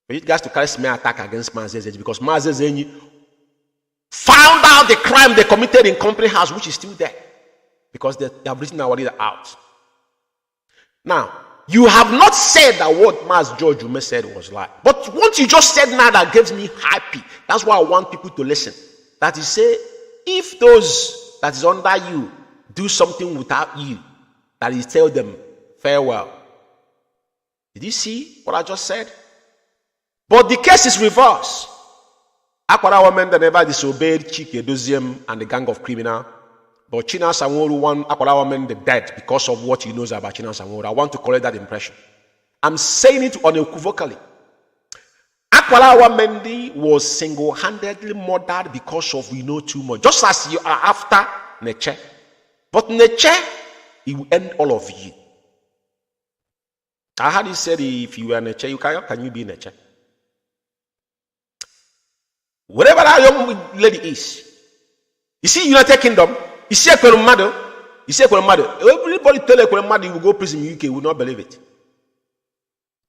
For you guys to carry smear attack against Mazi Umeh, because Mazi Umeh found out the crime they committed in company house, which is still there, because they have written our leader out. Now, you have not said that what Mazi Umeh said was lie. But what you just said now, that gives me happy. That's why I want people to listen. That is, say, if those that is under you do something without you, that is, tell them farewell. Did you see what I just said? But the case is reversed. Akwalawo Mende never disobeyed Chike Doziem and the gang of criminals. But Chinasa Sanwo won Akwalawo Mende dead because of what he knows about Chinasa Sanwo. I want to correct that impression. I'm saying it unequivocally. Akwalawo Mende was single-handedly murdered because of we know too much. Just as you are after Neche. But Neche, he will end all of you. I heard he said, if you were Neche, can you be Neche? Whatever that young lady is. You see United Kingdom, you see Ekweremadu, everybody tell Ekweremadu you will go prison in UK, will not believe it.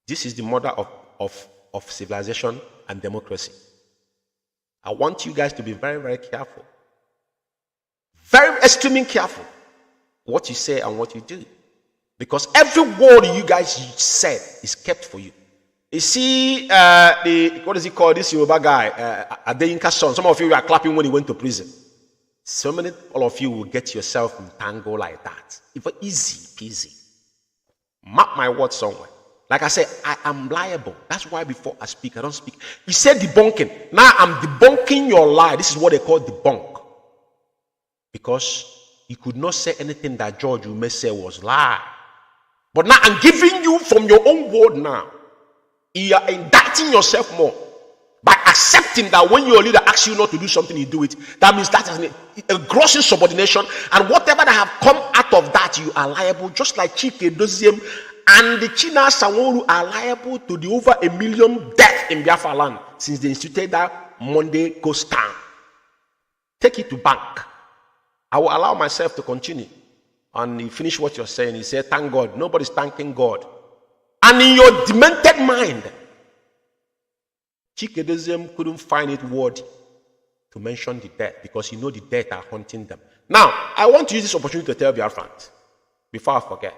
This is the mother of civilization and democracy. I want you guys to be very, very careful. Very extremely careful what you say and what you do. Because every word you guys said is kept for you. You see, what is he called? This Yoruba guy, Adeyinka's son. Some of you are clapping when he went to prison. So many, all of you will get yourself in tango like that. It's easy peasy. Mark my words somewhere. Like I said, I am liable. That's why before I speak, I don't speak. He said debunking. Now I'm debunking your lie. This is what they call debunk. Because you could not say anything that George Umeh said was lie. But now I'm giving you from your own word now. You are indicting yourself more by accepting that when your leader asks you not to do something, you do it. That means that is a gross insubordination, and whatever that have come out of that, you are liable, just like Chike Doziem and the Chinasa Sanwo are liable to the over 1 million deaths in Biafra land since they instituted that Monday Ghost Time. Take it to bank. I will allow myself to continue. And he finished what you're saying. He said, thank God. Nobody's thanking God. And in your demented mind, Chike Doziem couldn't find it worthy to mention the dead, because you know the dead are haunting them. Now, I want to use this opportunity to tell Biafrans, before I forget.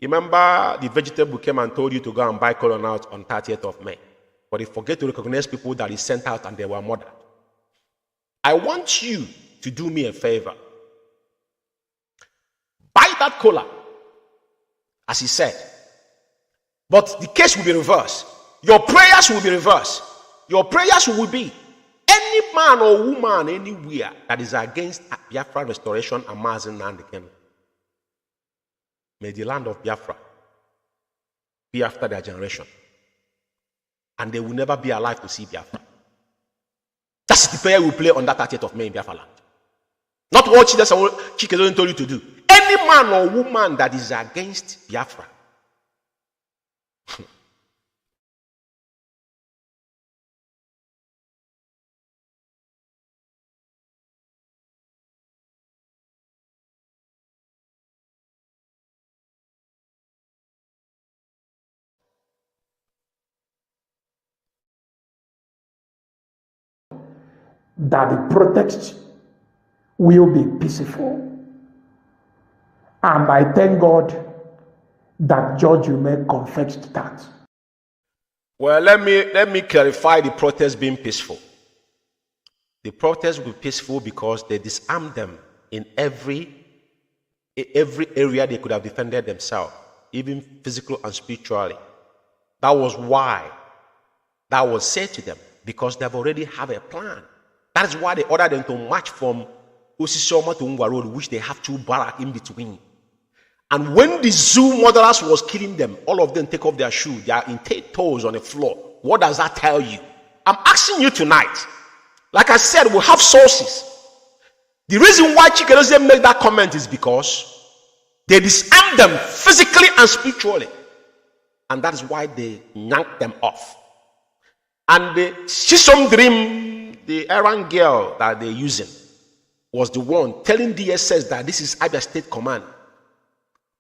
Remember the vegetable came and told you to go and buy colon out on 30th of May. But he forget to recognize people that he sent out and they were murdered. I want you to do me a favor. Buy that cola, as he said. But the case will be reversed. Your prayers will be reversed. Your prayers will be any man or woman anywhere that is against Biafra restoration and Mazi Umeh. May the land of Biafra be after their generation. And they will never be alive to see Biafra. That's the prayer we play on that 30th of May in Biafra land. Not what Chike told you to do. Any man or woman that is against Biafra. That the protest will be peaceful. And I thank God that Judge Umeh confessed that. Well, let me clarify the protest being peaceful. The protest will be peaceful because they disarmed them in every area they could have defended themselves, even physical and spiritually. That was why that was said to them, because they've already have a plan. That is why they ordered them to march from Osisioma to Ngwa Road, which they have 2 barracks in between. And when the zoo murderers was killing them, all of them take off their shoes. They are in toes on the floor. What does that tell you? I'm asking you tonight. Like I said, we have sources. The reason why Chike doesn't make that comment is because they disarmed them physically and spiritually. And that is why they yanked them off. And the Shisom Dream, the errand girl that they're using, was the one telling DSS that this is Abia State Command,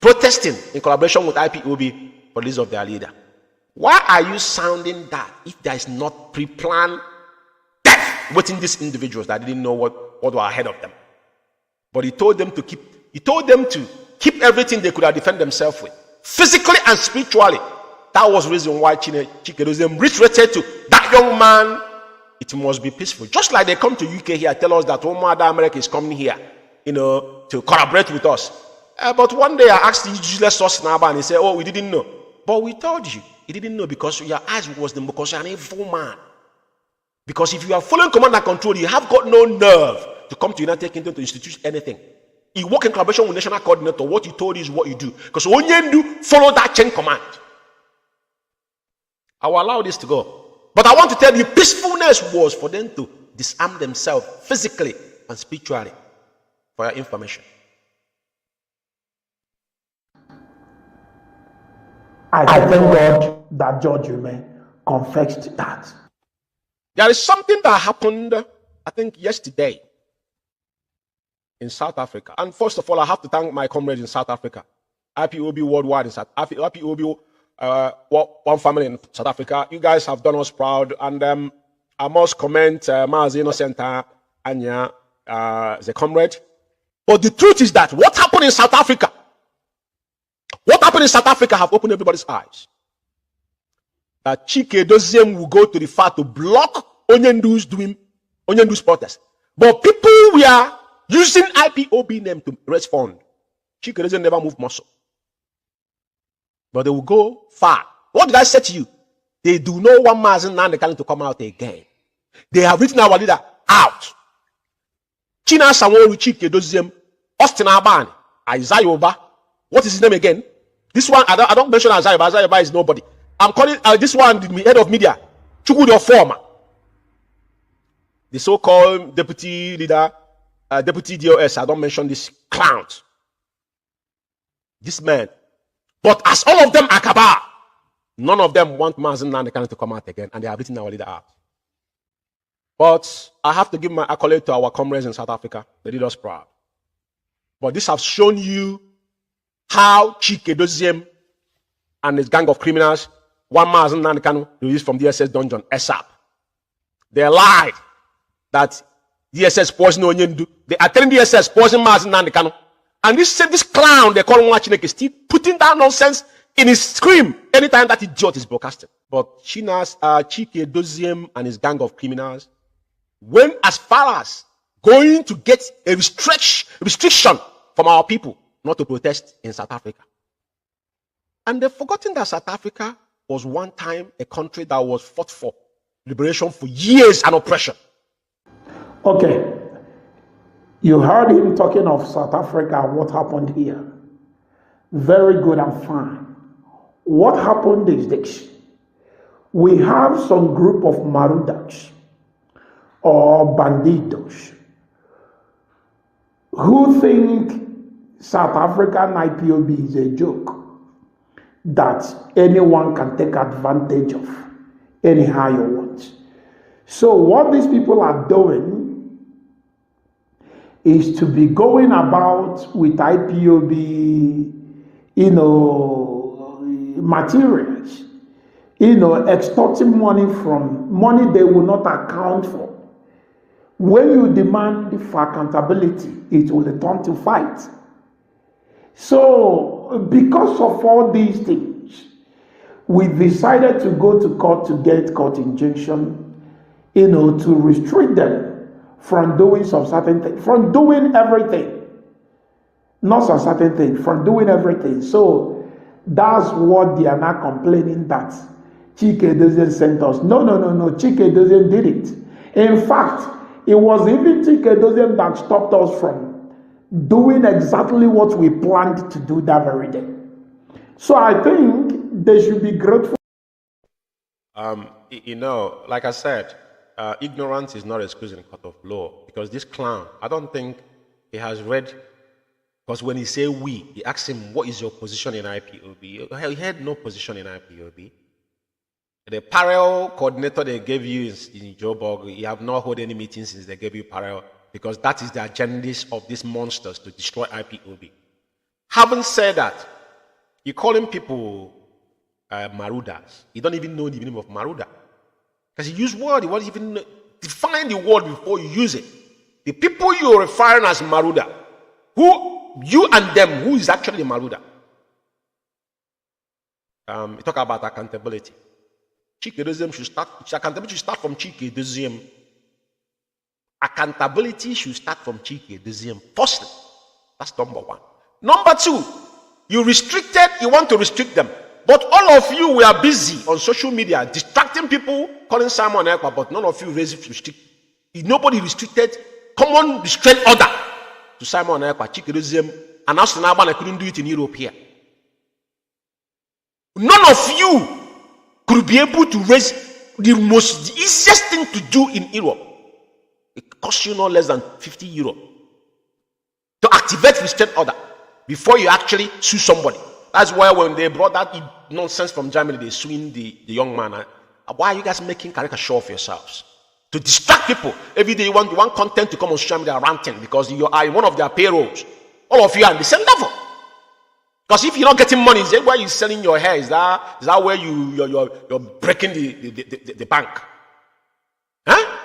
protesting in collaboration with IPOB for release of their leader. Why are you sounding that if there is not pre-planned death waiting these individuals that didn't know what were ahead of them? But he told them to keep everything they could have defended themselves with, physically and spiritually. That was the reason why Chike reiterated to that young man, it must be peaceful. Just like they come to UK here, tell us that Omada America is coming here, to collaborate with us. But one day I asked the useless source Naba and he said, oh, we didn't know. But we told you, he didn't know because your eyes was them because you're an evil man. Because if you are following command and control, you have got no nerve to come to United Kingdom to institute anything. You work in collaboration with national coordinator. What you told is what you do. Because when you do, follow that chain command. I will allow this to go. But I want to tell you, peacefulness was for them to disarm themselves physically and spiritually, for your information. I thank God that Judge Umeh confessed that. There is something that happened, I think, yesterday in South Africa. And first of all, I have to thank my comrades in South Africa. IPOB worldwide in South Africa. IPOB one family in South Africa. You guys have done us proud. And I must commend Mazi Umeh, Anya, the comrade. But the truth is that what happened in South Africa, have opened everybody's eyes. That Chike Doziem will go to the far to block Onyendu's protest. But people were using IPOB name to raise fund. Chike Doziem never moved muscle. But they will go far. What did I say to you? They do not want Mazi Umeh to come out again. They have written our leader out. China Samoru Chike Doziem, Austin Abani, Isaiah Oba. What is his name again? This one, I don't mention Isaiah Oba. Isaiah Oba is nobody. I'm calling this one the head of media, Chukwudi Former. The so-called deputy leader, deputy DOS. I don't mention this clown. This man. But as all of them are Cabal, none of them want Mazi Umeh to come out again, and they have written our leader out. But I have to give my accolade to our comrades in South Africa. They did us proud. But this has shown you how Chike Doziem and his gang of criminals want Mazi Umeh released from DSS dungeon ASAP. They lied that DSS poisoned Onyendu. They are telling DSS poison Mazi Umeh. And this clown they call Nwachineke is still putting that nonsense in his scream anytime that idiot is broadcasting. But Chinas, Chike Doziem and his gang of criminals went as far as going to get a restriction from our people not to protest in South Africa. And they've forgotten that South Africa was one time a country that was fought for liberation for years and oppression. Okay. You heard him talking of South Africa, what happened here. Very good and fine. What happened is this. We have some group of marudas or bandidos who think South African IPOB is a joke that anyone can take advantage of anyhow you want. So what these people are doing is to be going about with IPOB, materials, extorting money from money they will not account for. When you demand for accountability, it will turn to fight. So, because of all these things, we decided to go to court to get court injunction, to restrict them from doing some certain things, from doing everything. Not some certain things, from doing everything. So, that's what they are now complaining that Chike doesn't send us. No, Chike doesn't did it. In fact, it was even Chike doesn't that stopped us from doing exactly what we planned to do that very day. So I think they should be grateful. Like I said, ignorance is not excused in the court of law, because this clown, I don't think he has read, because when he say we, he asked him, what is your position in IPOB? He had no position in IPOB. The parallel coordinator they gave you in Joburg, you have not held any meetings since they gave you parallel, because that is the agendas of these monsters to destroy IPOB. Having said that, you're calling people Marudas. You don't even know the meaning of Maruda. Because you use word, you won't even define the word before you use it. The people you're referring as Maruda, you and them, who is actually Maruda? You talk about accountability. Accountability should start from Chike. Accountability should start from Chike. Firstly, that's number one. Number two, you want to restrict them. But all of you were busy on social media distracting people, calling Simon Ekpa, but none of you raised it to restrict. Nobody restricted common restraint order to Simon Ekpa, Chike, and I couldn't do it in Europe here. None of you could be able to raise the easiest thing to do in Europe. It costs you no less than 50 euro to activate restraint order before you actually sue somebody. That's why when they brought that nonsense from Germany, they suing the young man. Why are you guys making caricature of yourselves? To distract people. Every day you want content to come on social media ranting because you are in one of their payrolls. All of you are on the same level. Because if you're not getting money, is that why you're selling your hair? Is that where you're breaking the bank? Huh?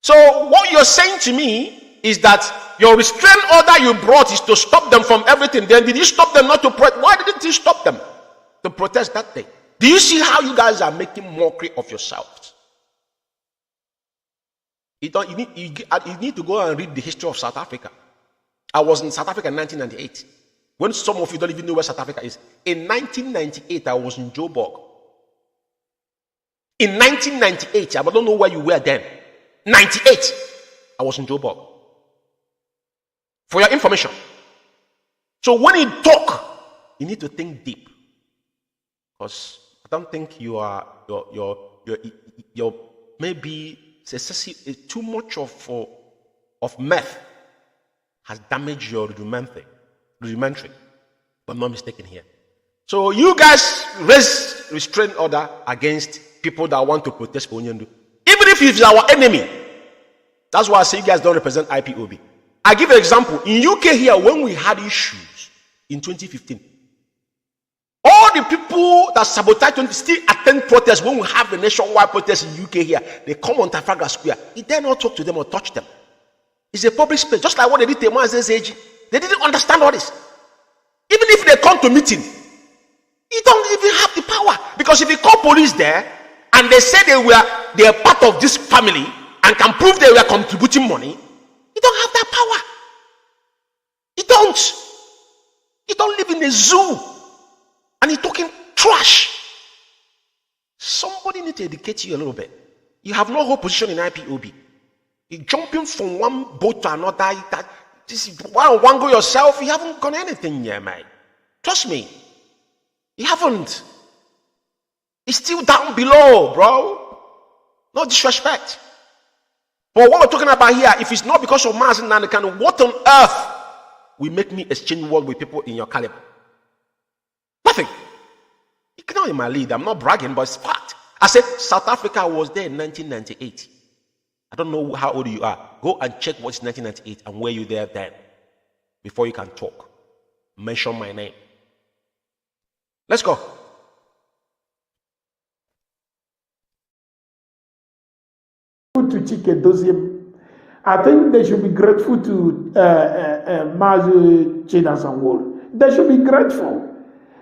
So what you're saying to me is that your restraint order you brought is to stop them from everything. Then did you stop them not to protest? Why didn't you stop them to protest that day? Do you see how you guys are making mockery of yourselves? You need to go and read the history of South Africa. I was in South Africa in 1998. When some of you don't even know where South Africa is. In 1998, I was in Joburg. In 1998, I don't know where you were then. 98, I was in Joburg. For your information. So when you talk, you need to think deep. Because I don't think you're maybe too much of meth has damaged your rudimentary, but I'm not mistaken here. So you guys raise restraint order against people that want to protest for Onyendu. Even if it's our enemy. That's why I say you guys don't represent IPOB. I give an example. In UK here, when we had issues in 2015, all the people that sabotage still attend protests when we have a nationwide protest in UK here. They come on Trafalgar Square. He dare not talk to them or touch them. It's a public space, just like what they did to Mazi's age. They didn't understand all this. Even if they come to meeting, you don't even have the power. Because if you call police there and they say they are part of this family and can prove they were contributing money, you don't have that power. You don't. You don't live in a zoo and you're talking trash. Somebody need to educate you a little bit. You have no whole position in IPOB. You're jumping from one boat to another. One go yourself. You haven't got anything yet, man. Trust me. You haven't. It's still down below, bro. No disrespect. But what we're talking about here, if it's not because of Mazi Umeh, what on earth will make me exchange word with people in your caliber? Nothing. You cannot in my lead. I'm not bragging, but it's fact. I said South Africa was there in 1998. I don't know how old you are. Go and check what's 1998 and where you there then before you can talk. Mention my name. Let's go. To Chike, I think they should be grateful to Mazi Umeh. They should be grateful.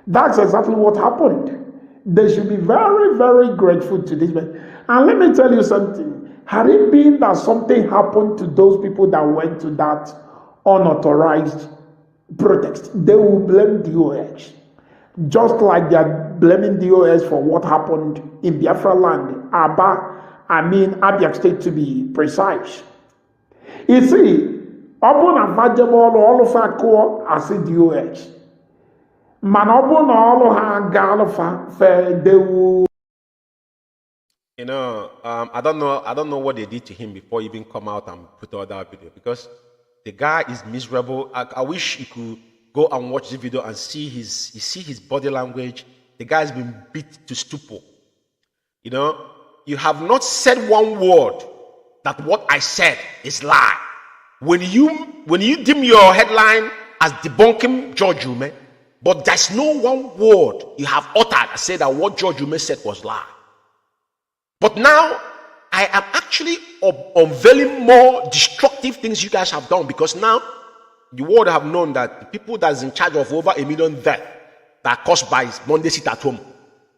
That's exactly what happened. They should be very, very grateful to this man. And let me tell you something. Had it been that something happened to those people that went to that unauthorized protest, they will blame DOS. Just like they are blaming DOS for what happened in Biafra land, Abia State to be precise. You see, upon a Formidable, all of our core as a DOS. Man, upon all of our Galafa, they will. You know, I don't know what they did to him before he even come out and put out that video, because the guy is miserable. I wish you could go and watch the video and see his body language. The guy's been beat to stupor. You know, you have not said one word that what I said is lie. When you dim your headline as debunking George Umeh, but there's no one word you have uttered that said that what George Umeh said was lie. But now, I am actually unveiling more destructive things you guys have done, because now the world have known that the people that's in charge of over 1 million deaths that are caused by Monday sit at home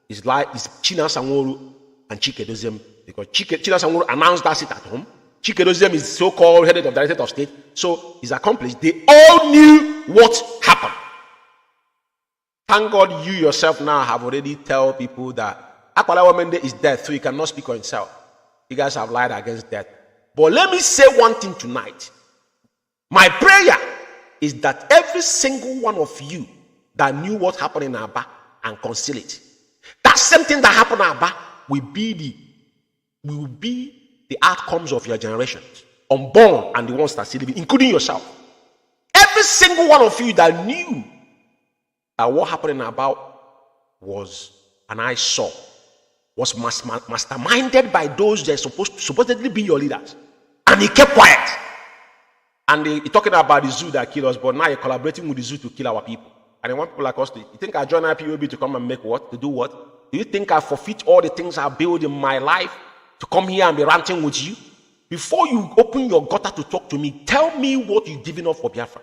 is China Sanwo-Olu and Chike Doziem, because China Sanwo-Olu announced that sit at home. Chike Doziem is so-called head of director of state, so his accomplished. They all knew what happened. Thank God you yourself now have already tell people that Akpalawa Mende is dead, so he cannot speak on himself. You guys have lied against death. But let me say one thing tonight. My prayer is that every single one of you that knew what happened in Aba and conceal it, that same thing that happened in Aba will be the outcomes of your generations, unborn and the ones that still living, including yourself. Every single one of you that knew that what happened in Aba was an eyesore, was masterminded by those that are supposedly be your leaders, and he kept quiet. And he talking about the zoo that killed us, but now you're collaborating with the zoo to kill our people. And I want people like us to, you think I join IPOB to come and make what? To do what? Do you think I forfeit all the things I built in my life to come here and be ranting with you? Before you open your gutter to talk to me, tell me what you've given up for Biafra.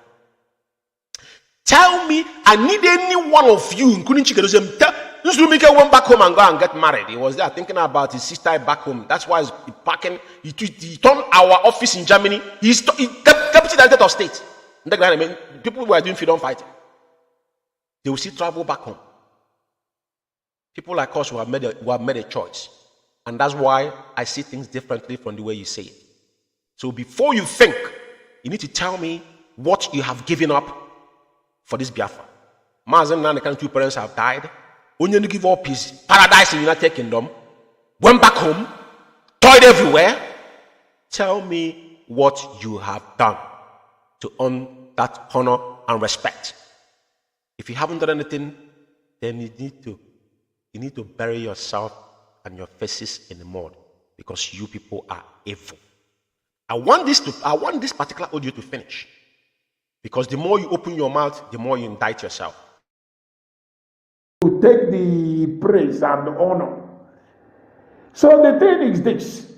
Tell me, I need any one of you, including Chike, this Lumike went back home and go and get married. He was there thinking about his sister back home. That's why he's packing. He turned our office in Germany. He deputy director of state. People who are doing freedom fighting, they will still travel back home. People like us who have made a choice. And that's why I see things differently from the way you say it. So before you think, you need to tell me what you have given up for this Biafra. Mazi Umeh, 2 parents have died. Only to give up his paradise in the United Kingdom, went back home, toiled everywhere. Tell me what you have done to earn that honor and respect. If you haven't done anything, then you need to bury yourself and your faces in the mud, because you people are evil. I want this particular audio to finish, because the more you open your mouth, the more you indict yourself. To take the praise and the honor. So the thing is this: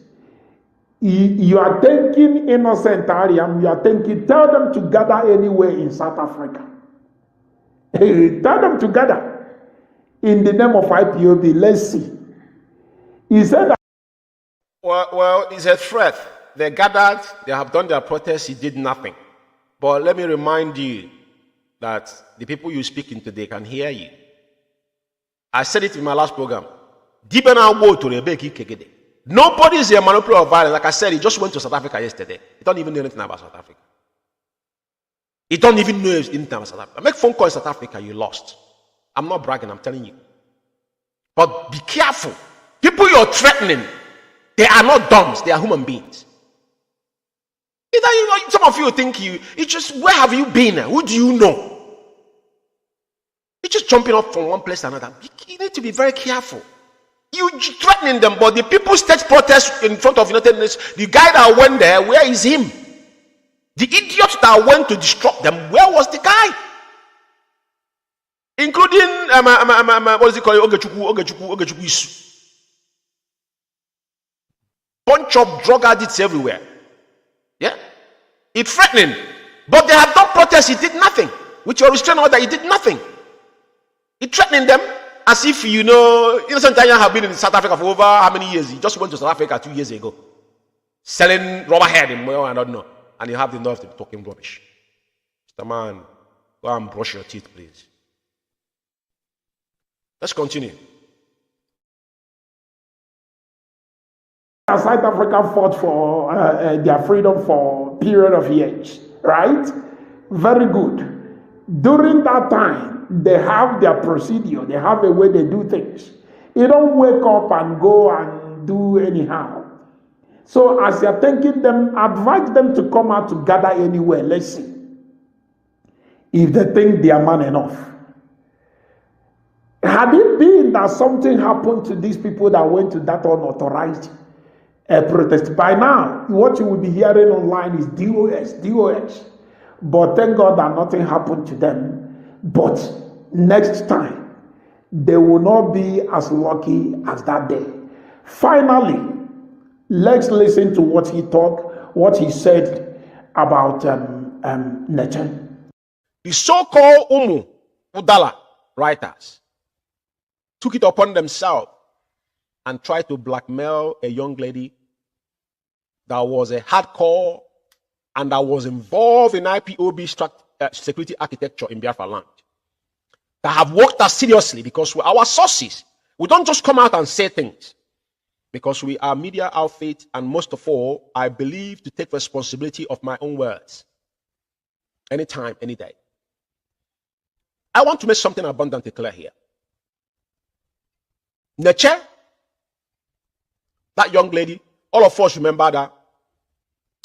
You are thinking innocent Ariam, you are thinking, tell them to gather anywhere in South Africa. Tell them to gather in the name of IPOB. Let's see. He said that. Well, it's a threat. They gathered, they have done their protest, he did nothing. But let me remind you that the people you're speaking to, they can hear you. I said it in my last program. Nobody is a manipulator of violence. Like I said, he just went to South Africa yesterday. He don't even know anything about South Africa. He don't even know anything about South Africa. Make phone call in South Africa, you lost. I'm not bragging, I'm telling you. But be careful. People you're threatening, they are not dumbs, they are human beings. Some of you think where have you been? Who do you know? You're just jumping up from one place to another. You need to be very careful. You're threatening them, but the people stage protest in front of United Nations, the guy that went there, where is him? The idiot that went to disrupt them, where was the guy? Including, what is it called? IKECHUKWU. Bunch of drug addicts everywhere. Yeah? It's threatening. But they have done protests, he did nothing. With your restraining order, he did nothing. He's threatening them as if, innocent Italians have been in South Africa for over how many years? He just went to South Africa 2 years ago. Selling rubber head in I don't know. And you have the nerve to be talking rubbish. Mr. Man, go and brush your teeth, please. Let's continue. South Africa fought for their freedom for a period of years, right? Very good. During that time, they have their procedure. They have a way they do things. You don't wake up and go and do anyhow. So as you're thanking them, advise them to come out to gather anywhere. Let's see if they think they are man enough. Had it been that something happened to these people that went to that unauthorized protest, by now, what you will be hearing online is DOS. But thank God that nothing happened to them. But next time, they will not be as lucky as that day. Finally, let's listen to what he said about Neche. The so-called Udala writers took it upon themselves and tried to blackmail a young lady that was a hardcore and that was involved in IPOB security architecture in Biafra land. That have worked us seriously because we're our sources. We don't just come out and say things. Because we are media outfit, and most of all, I believe to take responsibility of my own words. Anytime, any day. I want to make something abundantly clear here. Neche, that young lady, all of us remember that,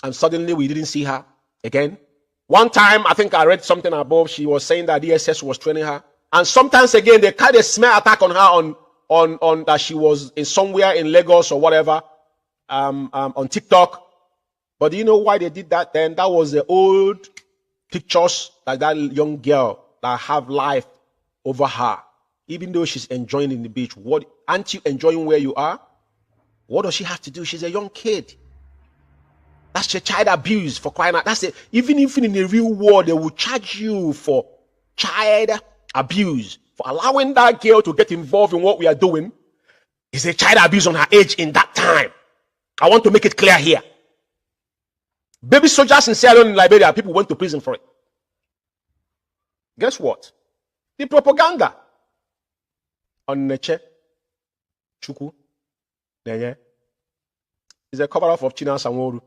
and suddenly we didn't see her again. One time, I think I read something above, she was saying that DSS was training her, and sometimes again, they kind of smear attack on her on that she was in somewhere in Lagos or whatever, on TikTok. But do you know why they did that then? That was the old pictures like that young girl that have life over her. Even though she's enjoying in the beach, what aren't you enjoying where you are? What does she have to do? She's a young kid. That's your child abuse, for crying out. That's it. Even if in the real world they will charge you for child abuse, for allowing that girl to get involved in what we are doing, is a child abuse on her age in that time. I want to make it clear here. Baby soldiers in Sierra Leone in Liberia, people went to prison for it. Guess what? The propaganda on IKECHUKWU is a cover-up of Chinua Sanwo-Olu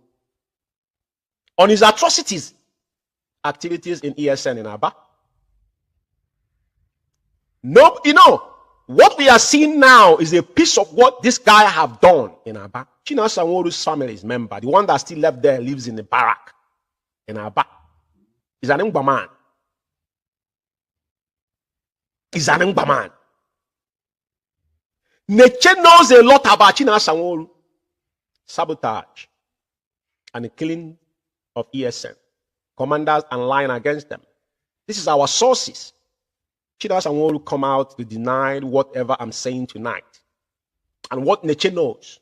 on his atrocities activities in ESN in Aba. No, what we are seeing now is a piece of what this guy have done in Aba. Chinua Sanwo-Olu's family is member. The one that still left there lives in the barrack in Aba. He's an Ngba man. He's an Ngba man. Neche knows a lot about Chinua Sanwo-Olu. Sabotage and the killing of ESN. Commanders and lying against them. This is our sources. Chinua Sanwo-Olu come out to deny whatever I'm saying tonight. And what Neche knows.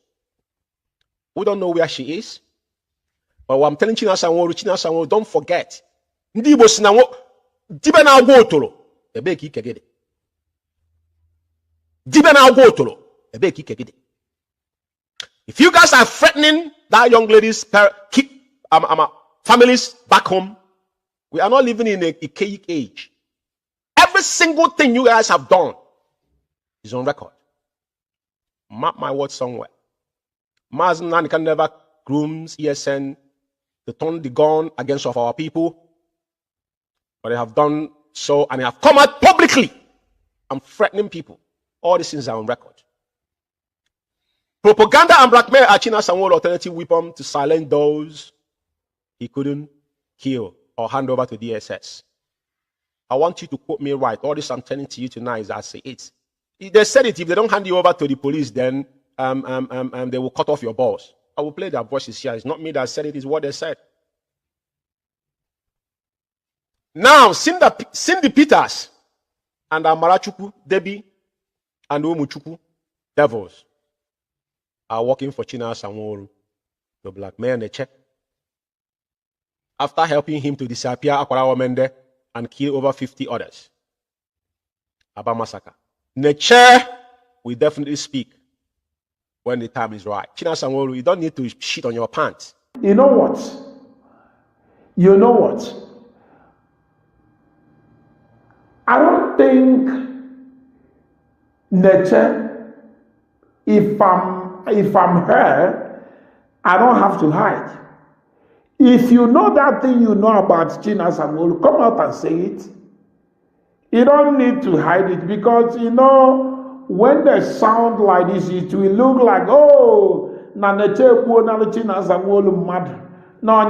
We don't know where she is. But what I'm telling Chinasa, don't forget. Ndi Igbo si na dibe na agwa otoro, ebe ka ikegede. Dibe na agwa otoro, ebe ka ikegede. If you guys are threatening that young lady's families back home, we are not living in a archaic age. Every single thing you guys have done is on record. Mark my words somewhere. Mazi Umeh can never grooms ESN to turn the gun against of our people, but they have done so and they have come out publicly and threatening people. All these things are on record. Propaganda and blackmail are China's alternative weapon to silence those he couldn't kill or hand over to DSS. I want you to quote me right. All this I'm telling to you tonight is I say it. They said it, if they don't hand you over to the police, then they will cut off your balls. I will play their voices here. It's not me that said it, it's what they said. Now, Cindy Peters and Amarachukwu, Debbie, and Umuchukwu, devils, are working for Chinasa Sanwo-Olu to blackmail Neche. After helping him to disappear Akwarawa Mende and kill over 50 others. About massacre. Neche will definitely speak when the time is right. Chinasa Sanwo-Olu, you don't need to shit on your pants. You know what? You know what? I don't think Neche, if I'm her, I don't have to hide. If you know that thing you know about Chinasa Sanwo-Olu, come out and say it. You don't need to hide it because, you know, when they sound like this, it will look like, oh, Chinasa Sanwo-Olu mad. No,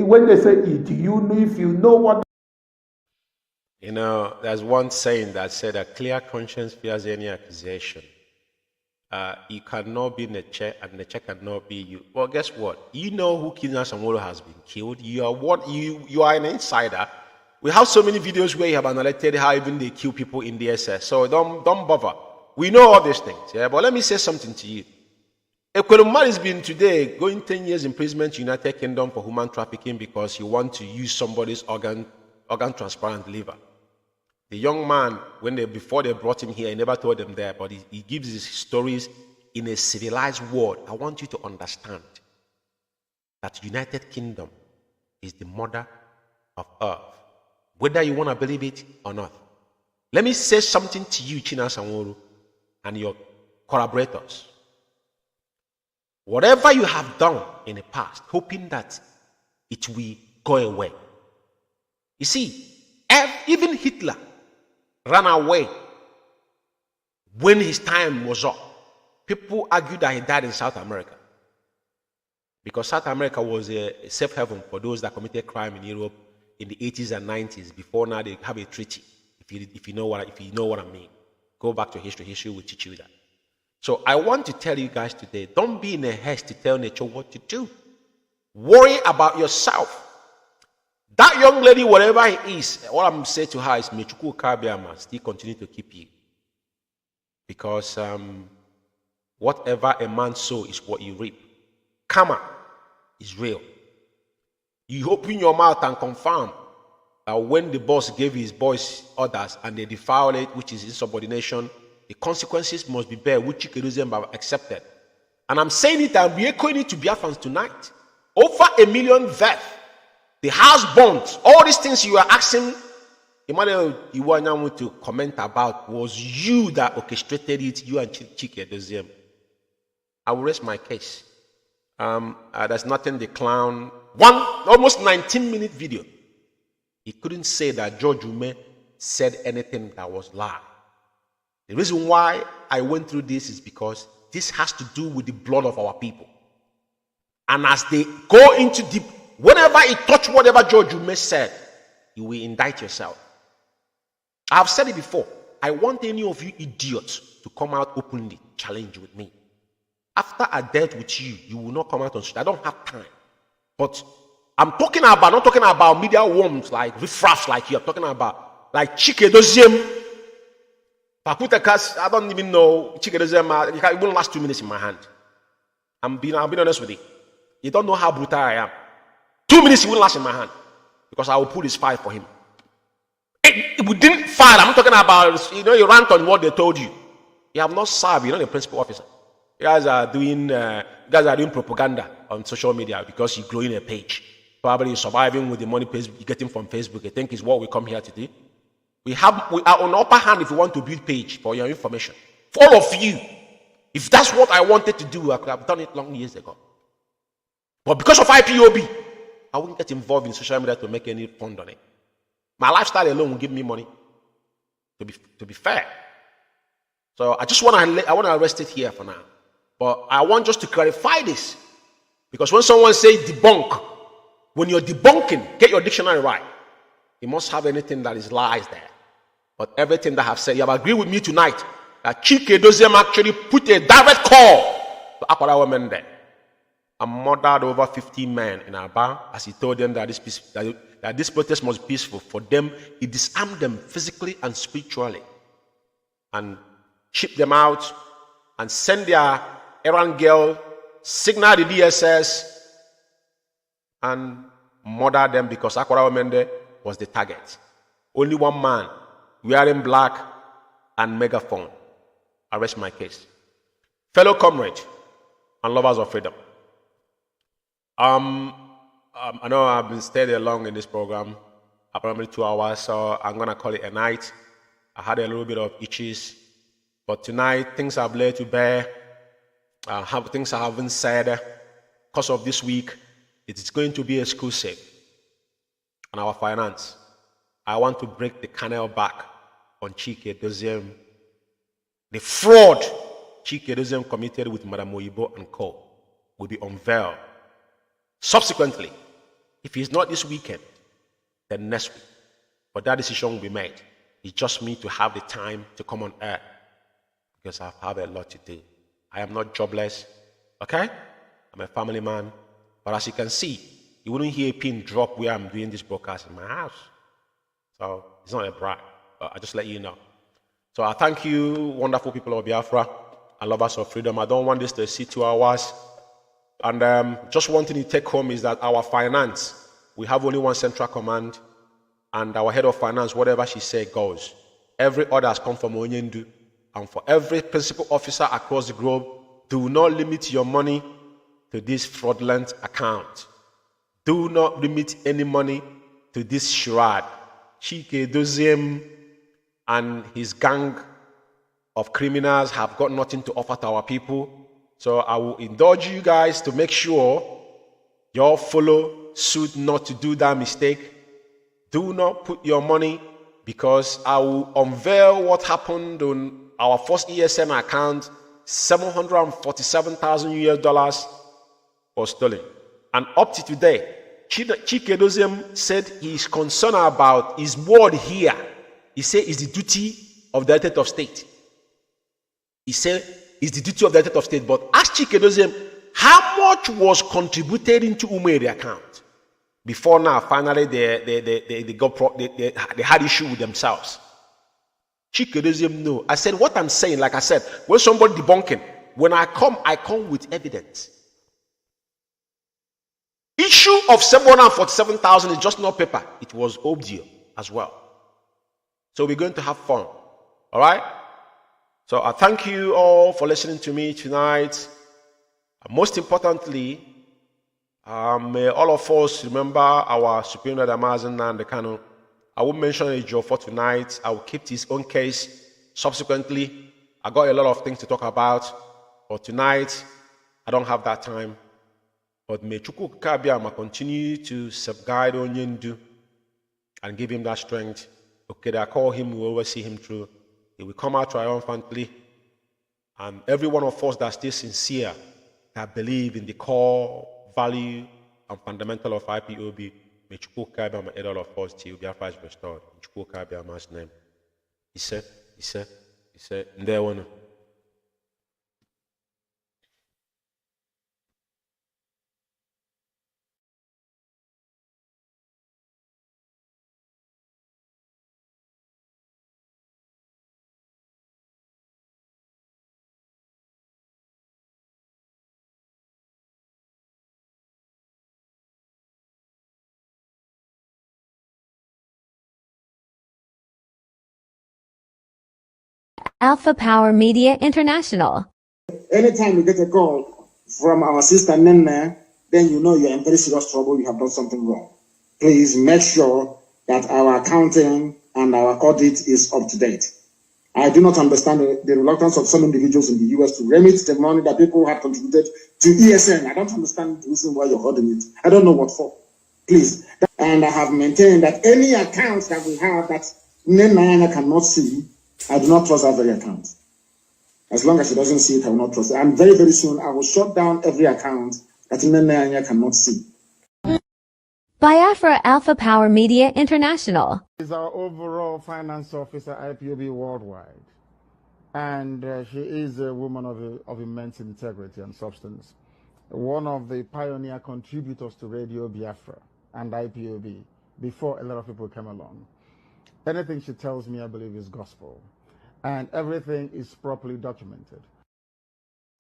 when they say it, you know, if you know what. You know, there's one saying that said a clear conscience fears any accusation. You cannot be Neche and Neche cannot be you. Well, guess what? You know who Chinasa Sanwo-Olu has been killed. You are an insider. We have so many videos where you have analyzed how even they kill people in the SS. So don't bother. We know all these things. Yeah, but let me say something to you. Ekweremadu has been today going 10 years imprisonment United Kingdom for human trafficking because he wants to use somebody's organ transplant liver. The young man, before they brought him here, he never told them there, but he gives his stories in a civilized world. I want you to understand that United Kingdom is the mother of earth, whether you want to believe it or not. Let me say something to you, Chinasa Sanwo-Olu, and your collaborators. Whatever you have done in the past, hoping that it will go away. You see, even Hitler ran away when his time was up. People argued that he died in South America because South America was a safe haven for those that committed crime in Europe in the 80s and 90s. Before now, they have a treaty. If you know what I mean, go back to history. History will teach you that. So I want to tell you guys today: don't be in a haste to tell nature what to do. Worry about yourself. That young lady, whatever he is, all I'm saying to her is, may IKECHUKWU still continue to keep you. Because whatever a man sows is what you reap. Karma is real. You open your mouth and confirm that when the boss gave his boys orders and they defile it, which is insubordination, the consequences must be bare, which Chikedozie have accepted. And I'm saying it and be echoing it to Biafrans tonight. Over 1 million deaths. The house bonds, all these things you are asking Emmanuel Iwanyamu to comment about was you that orchestrated it, you and Chikedozie. I will rest my case. There's nothing the clown, almost 19-minute video. He couldn't say that George Umeh said anything that was lie. The reason why I went through this is because this has to do with the blood of our people. And as they go into deep, whenever it touch whatever George Umeh said, you will indict yourself. I have said it before. I want any of you idiots to come out openly, challenge with me. After I dealt with you, you will not come out on street. I don't have time. But I'm talking about, not talking about media worms like riffraffs like you. I'm talking about like Chikedozie. I don't even know Chikedozie. It won't last 2 minutes in my hand. I'll be honest with you. You don't know how brutal I am. 2 minutes he won't last in my hand because I will pull his file for him. We didn't file. I'm not talking about, you rant on what they told you. You have not served. You're not a principal officer. You guys are doing propaganda on social media because you're growing a page. Probably you're surviving with the money you're getting from Facebook. I think is what we come here to do. We are on the upper hand if you want to build page for your information. For all of you, if that's what I wanted to do, I could have done it long years ago. But because of IPOB, I wouldn't get involved in social media to make any fund on it. My lifestyle alone will give me money. To be fair. So I want to arrest it here for now. But I want just to clarify this. Because when someone says debunk, when you're debunking, get your dictionary right. You must have anything that is lies there. But everything that I have said, you have agreed with me tonight that Chike Doziem actually put a direct call to Akwara women there and murdered over 50 men in Aba as he told them that this protest must be peaceful. For them, he disarmed them physically and spiritually and shipped them out and sent their errand girl, signal the DSS, and murdered them because Akwara Womende was the target. Only one man wearing black and megaphone. Arrest my case. Fellow comrades and lovers of freedom. I know I've been staying along in this program, approximately 2 hours, so I'm going to call it a night. I had a little bit of itches, but tonight things have laid to bear. Things I haven't said because of this week. It is going to be exclusive on our finance. I want to break the kernel back on Chike Doziem. The fraud Chike Doziem committed with Madam Oyibo and Co. will be unveiled. Subsequently, if it's not this weekend, then next week. But that decision will be made. It's just me to have the time to come on air because I have a lot to do. I am not jobless, okay? I'm a family man. But as you can see, you wouldn't hear a pin drop where I'm doing this broadcast in my house. So it's not a brag, but I just let you know. So I thank you, wonderful people of Biafra and lovers of freedom. I don't want this to exceed 2 hours. And just one thing to take home is that our finance, we have only one central command, and our head of finance, whatever she said goes. Every order has come from Onyendu. And for every principal officer across the globe, do not limit your money to this fraudulent account. Do not limit any money to this charade. Chike Doziem and his gang of criminals have got nothing to offer to our people. So I will indulge you guys to make sure you all follow suit not to do that mistake. Do not put your money, because I will unveil what happened on our first ESN account. 747,000 US dollars was stolen. And up to today, Chike Doziem said he is concerned about his word here. He said it's the duty of the head of state. He said it's the duty of the head of state. But ask Chike Doziem how much was contributed into Umeh account. Before now, finally, they had issue with themselves. Chike Doziem no. I said what I'm saying, like I said, when somebody debunking, when I come with evidence. Issue of 747,000 is just not paper. It was audio as well. So we're going to have fun. All right? So I thank you all for listening to me tonight. Most importantly, may all of us remember our Supreme Leader Mazi Umeh Kanu. I won't mention a job for tonight. I will keep his own case. Subsequently, I got a lot of things to talk about. But tonight, I don't have that time. But may IKECHUKWU continue to safeguard Onyendu and give him that strength. Okay, I call him, we will always see him through. He will come out triumphantly. And every one of us that stays sincere, that believe in the core value and fundamental of IPOB, may IKECHUKWU aid all of us till Biafra is restored. In IKECHUKWU's name. He said, there one. Alpha Power Media International. Anytime you get a call from our sister Nnamdi, then you know you're in very serious trouble, you have done something wrong. Please make sure that our accounting and our audit is up to date. I do not understand the reluctance of some individuals in the US to remit the money that people have contributed to ESN. I don't understand the reason why you're holding it. I don't know what for. Please. And I have maintained that any account that we have that Nnamdi cannot see, I do not trust that very account. As long as she doesn't see it, I will not trust it. And very, very soon, I will shut down every account that Nnamdi cannot see. Biafra Alpha Power Media International. Is our overall finance officer, IPOB worldwide. And she is a woman of immense integrity and substance. One of the pioneer contributors to Radio Biafra and IPOB before a lot of people came along. Anything she tells me, I believe, is gospel. And everything is properly documented.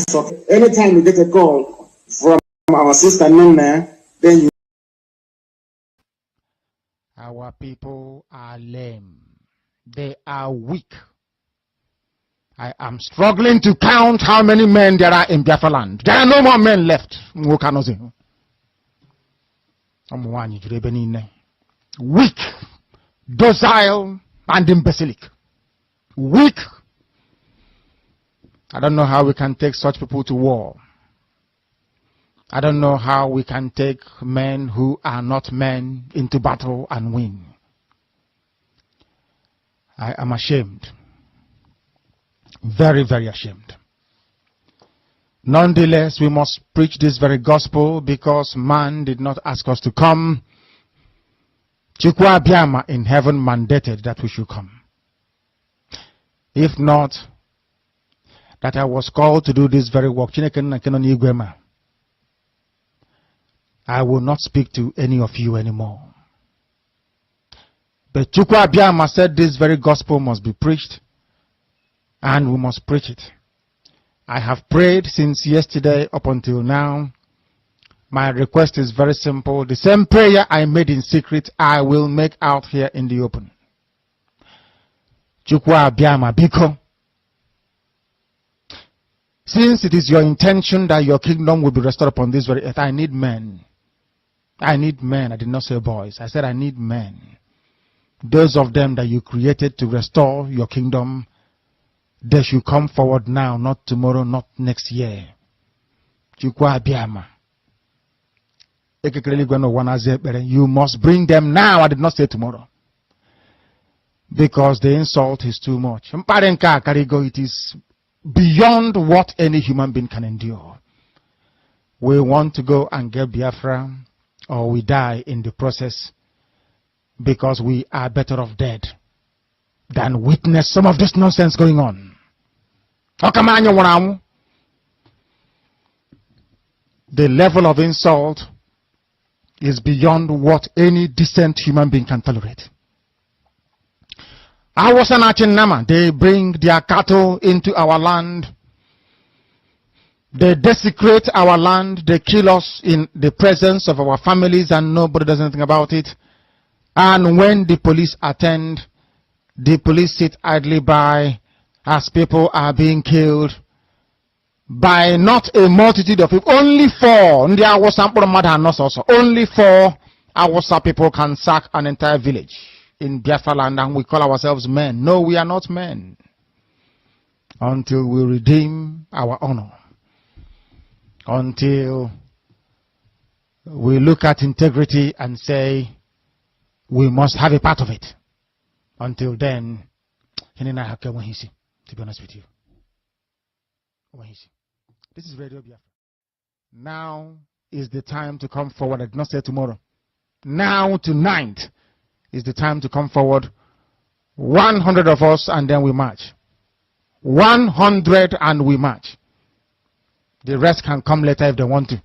So anytime you get a call from our sister Nnamdi, then you... Our people are lame. They are weak. I am struggling to count how many men there are in Biafra land. There are no more men left. Weak, docile, and imbecilic. Weak. I don't know how we can take such people to war. I don't know how we can take men who are not men into battle and win. I am ashamed. Very, very ashamed. Nonetheless, we must preach this very gospel because man did not ask us to come. Chukwu in heaven mandated that we should come. If not, that I was called to do this very work, I will not speak to any of you anymore. But Chukwu Abiyama said this very gospel must be preached, and we must preach it. I have prayed since yesterday up until now. My request is very simple. The same prayer I made in secret, I will make out here in the open. Chukwu Abiyama Biko, since it is your intention that your kingdom will be restored upon this very earth, I need men. I need men. I did not say boys. I said I need men. Those of them that you created to restore your kingdom, they should come forward now, not tomorrow, not next year. Chukwu Abiyama. You must bring them now. I did not say tomorrow. Because the insult is too much. It is beyond what any human being can endure. We want to go and get Biafra, or we die in the process, because we are better off dead than witness some of this nonsense going on. The level of insult is beyond what any decent human being can tolerate. They bring their cattle into our land. They desecrate our land. They kill us in the presence of our families and nobody does anything about it. And when the police attend, the police sit idly by as people are being killed by not a multitude of people. Only 4. Only 4 Awasa people can sack an entire village in Biafra land, and we call ourselves men. No, we are not men. Until we redeem our honor. Until we look at integrity and say, we must have a part of it. Until then, to be honest with you. This is Radio Biafra. Now is the time to come forward. I did not say tomorrow. Now, tonight, is the time to come forward. 100 of us, and then we march. 100 and we march. The rest can come later if they want to.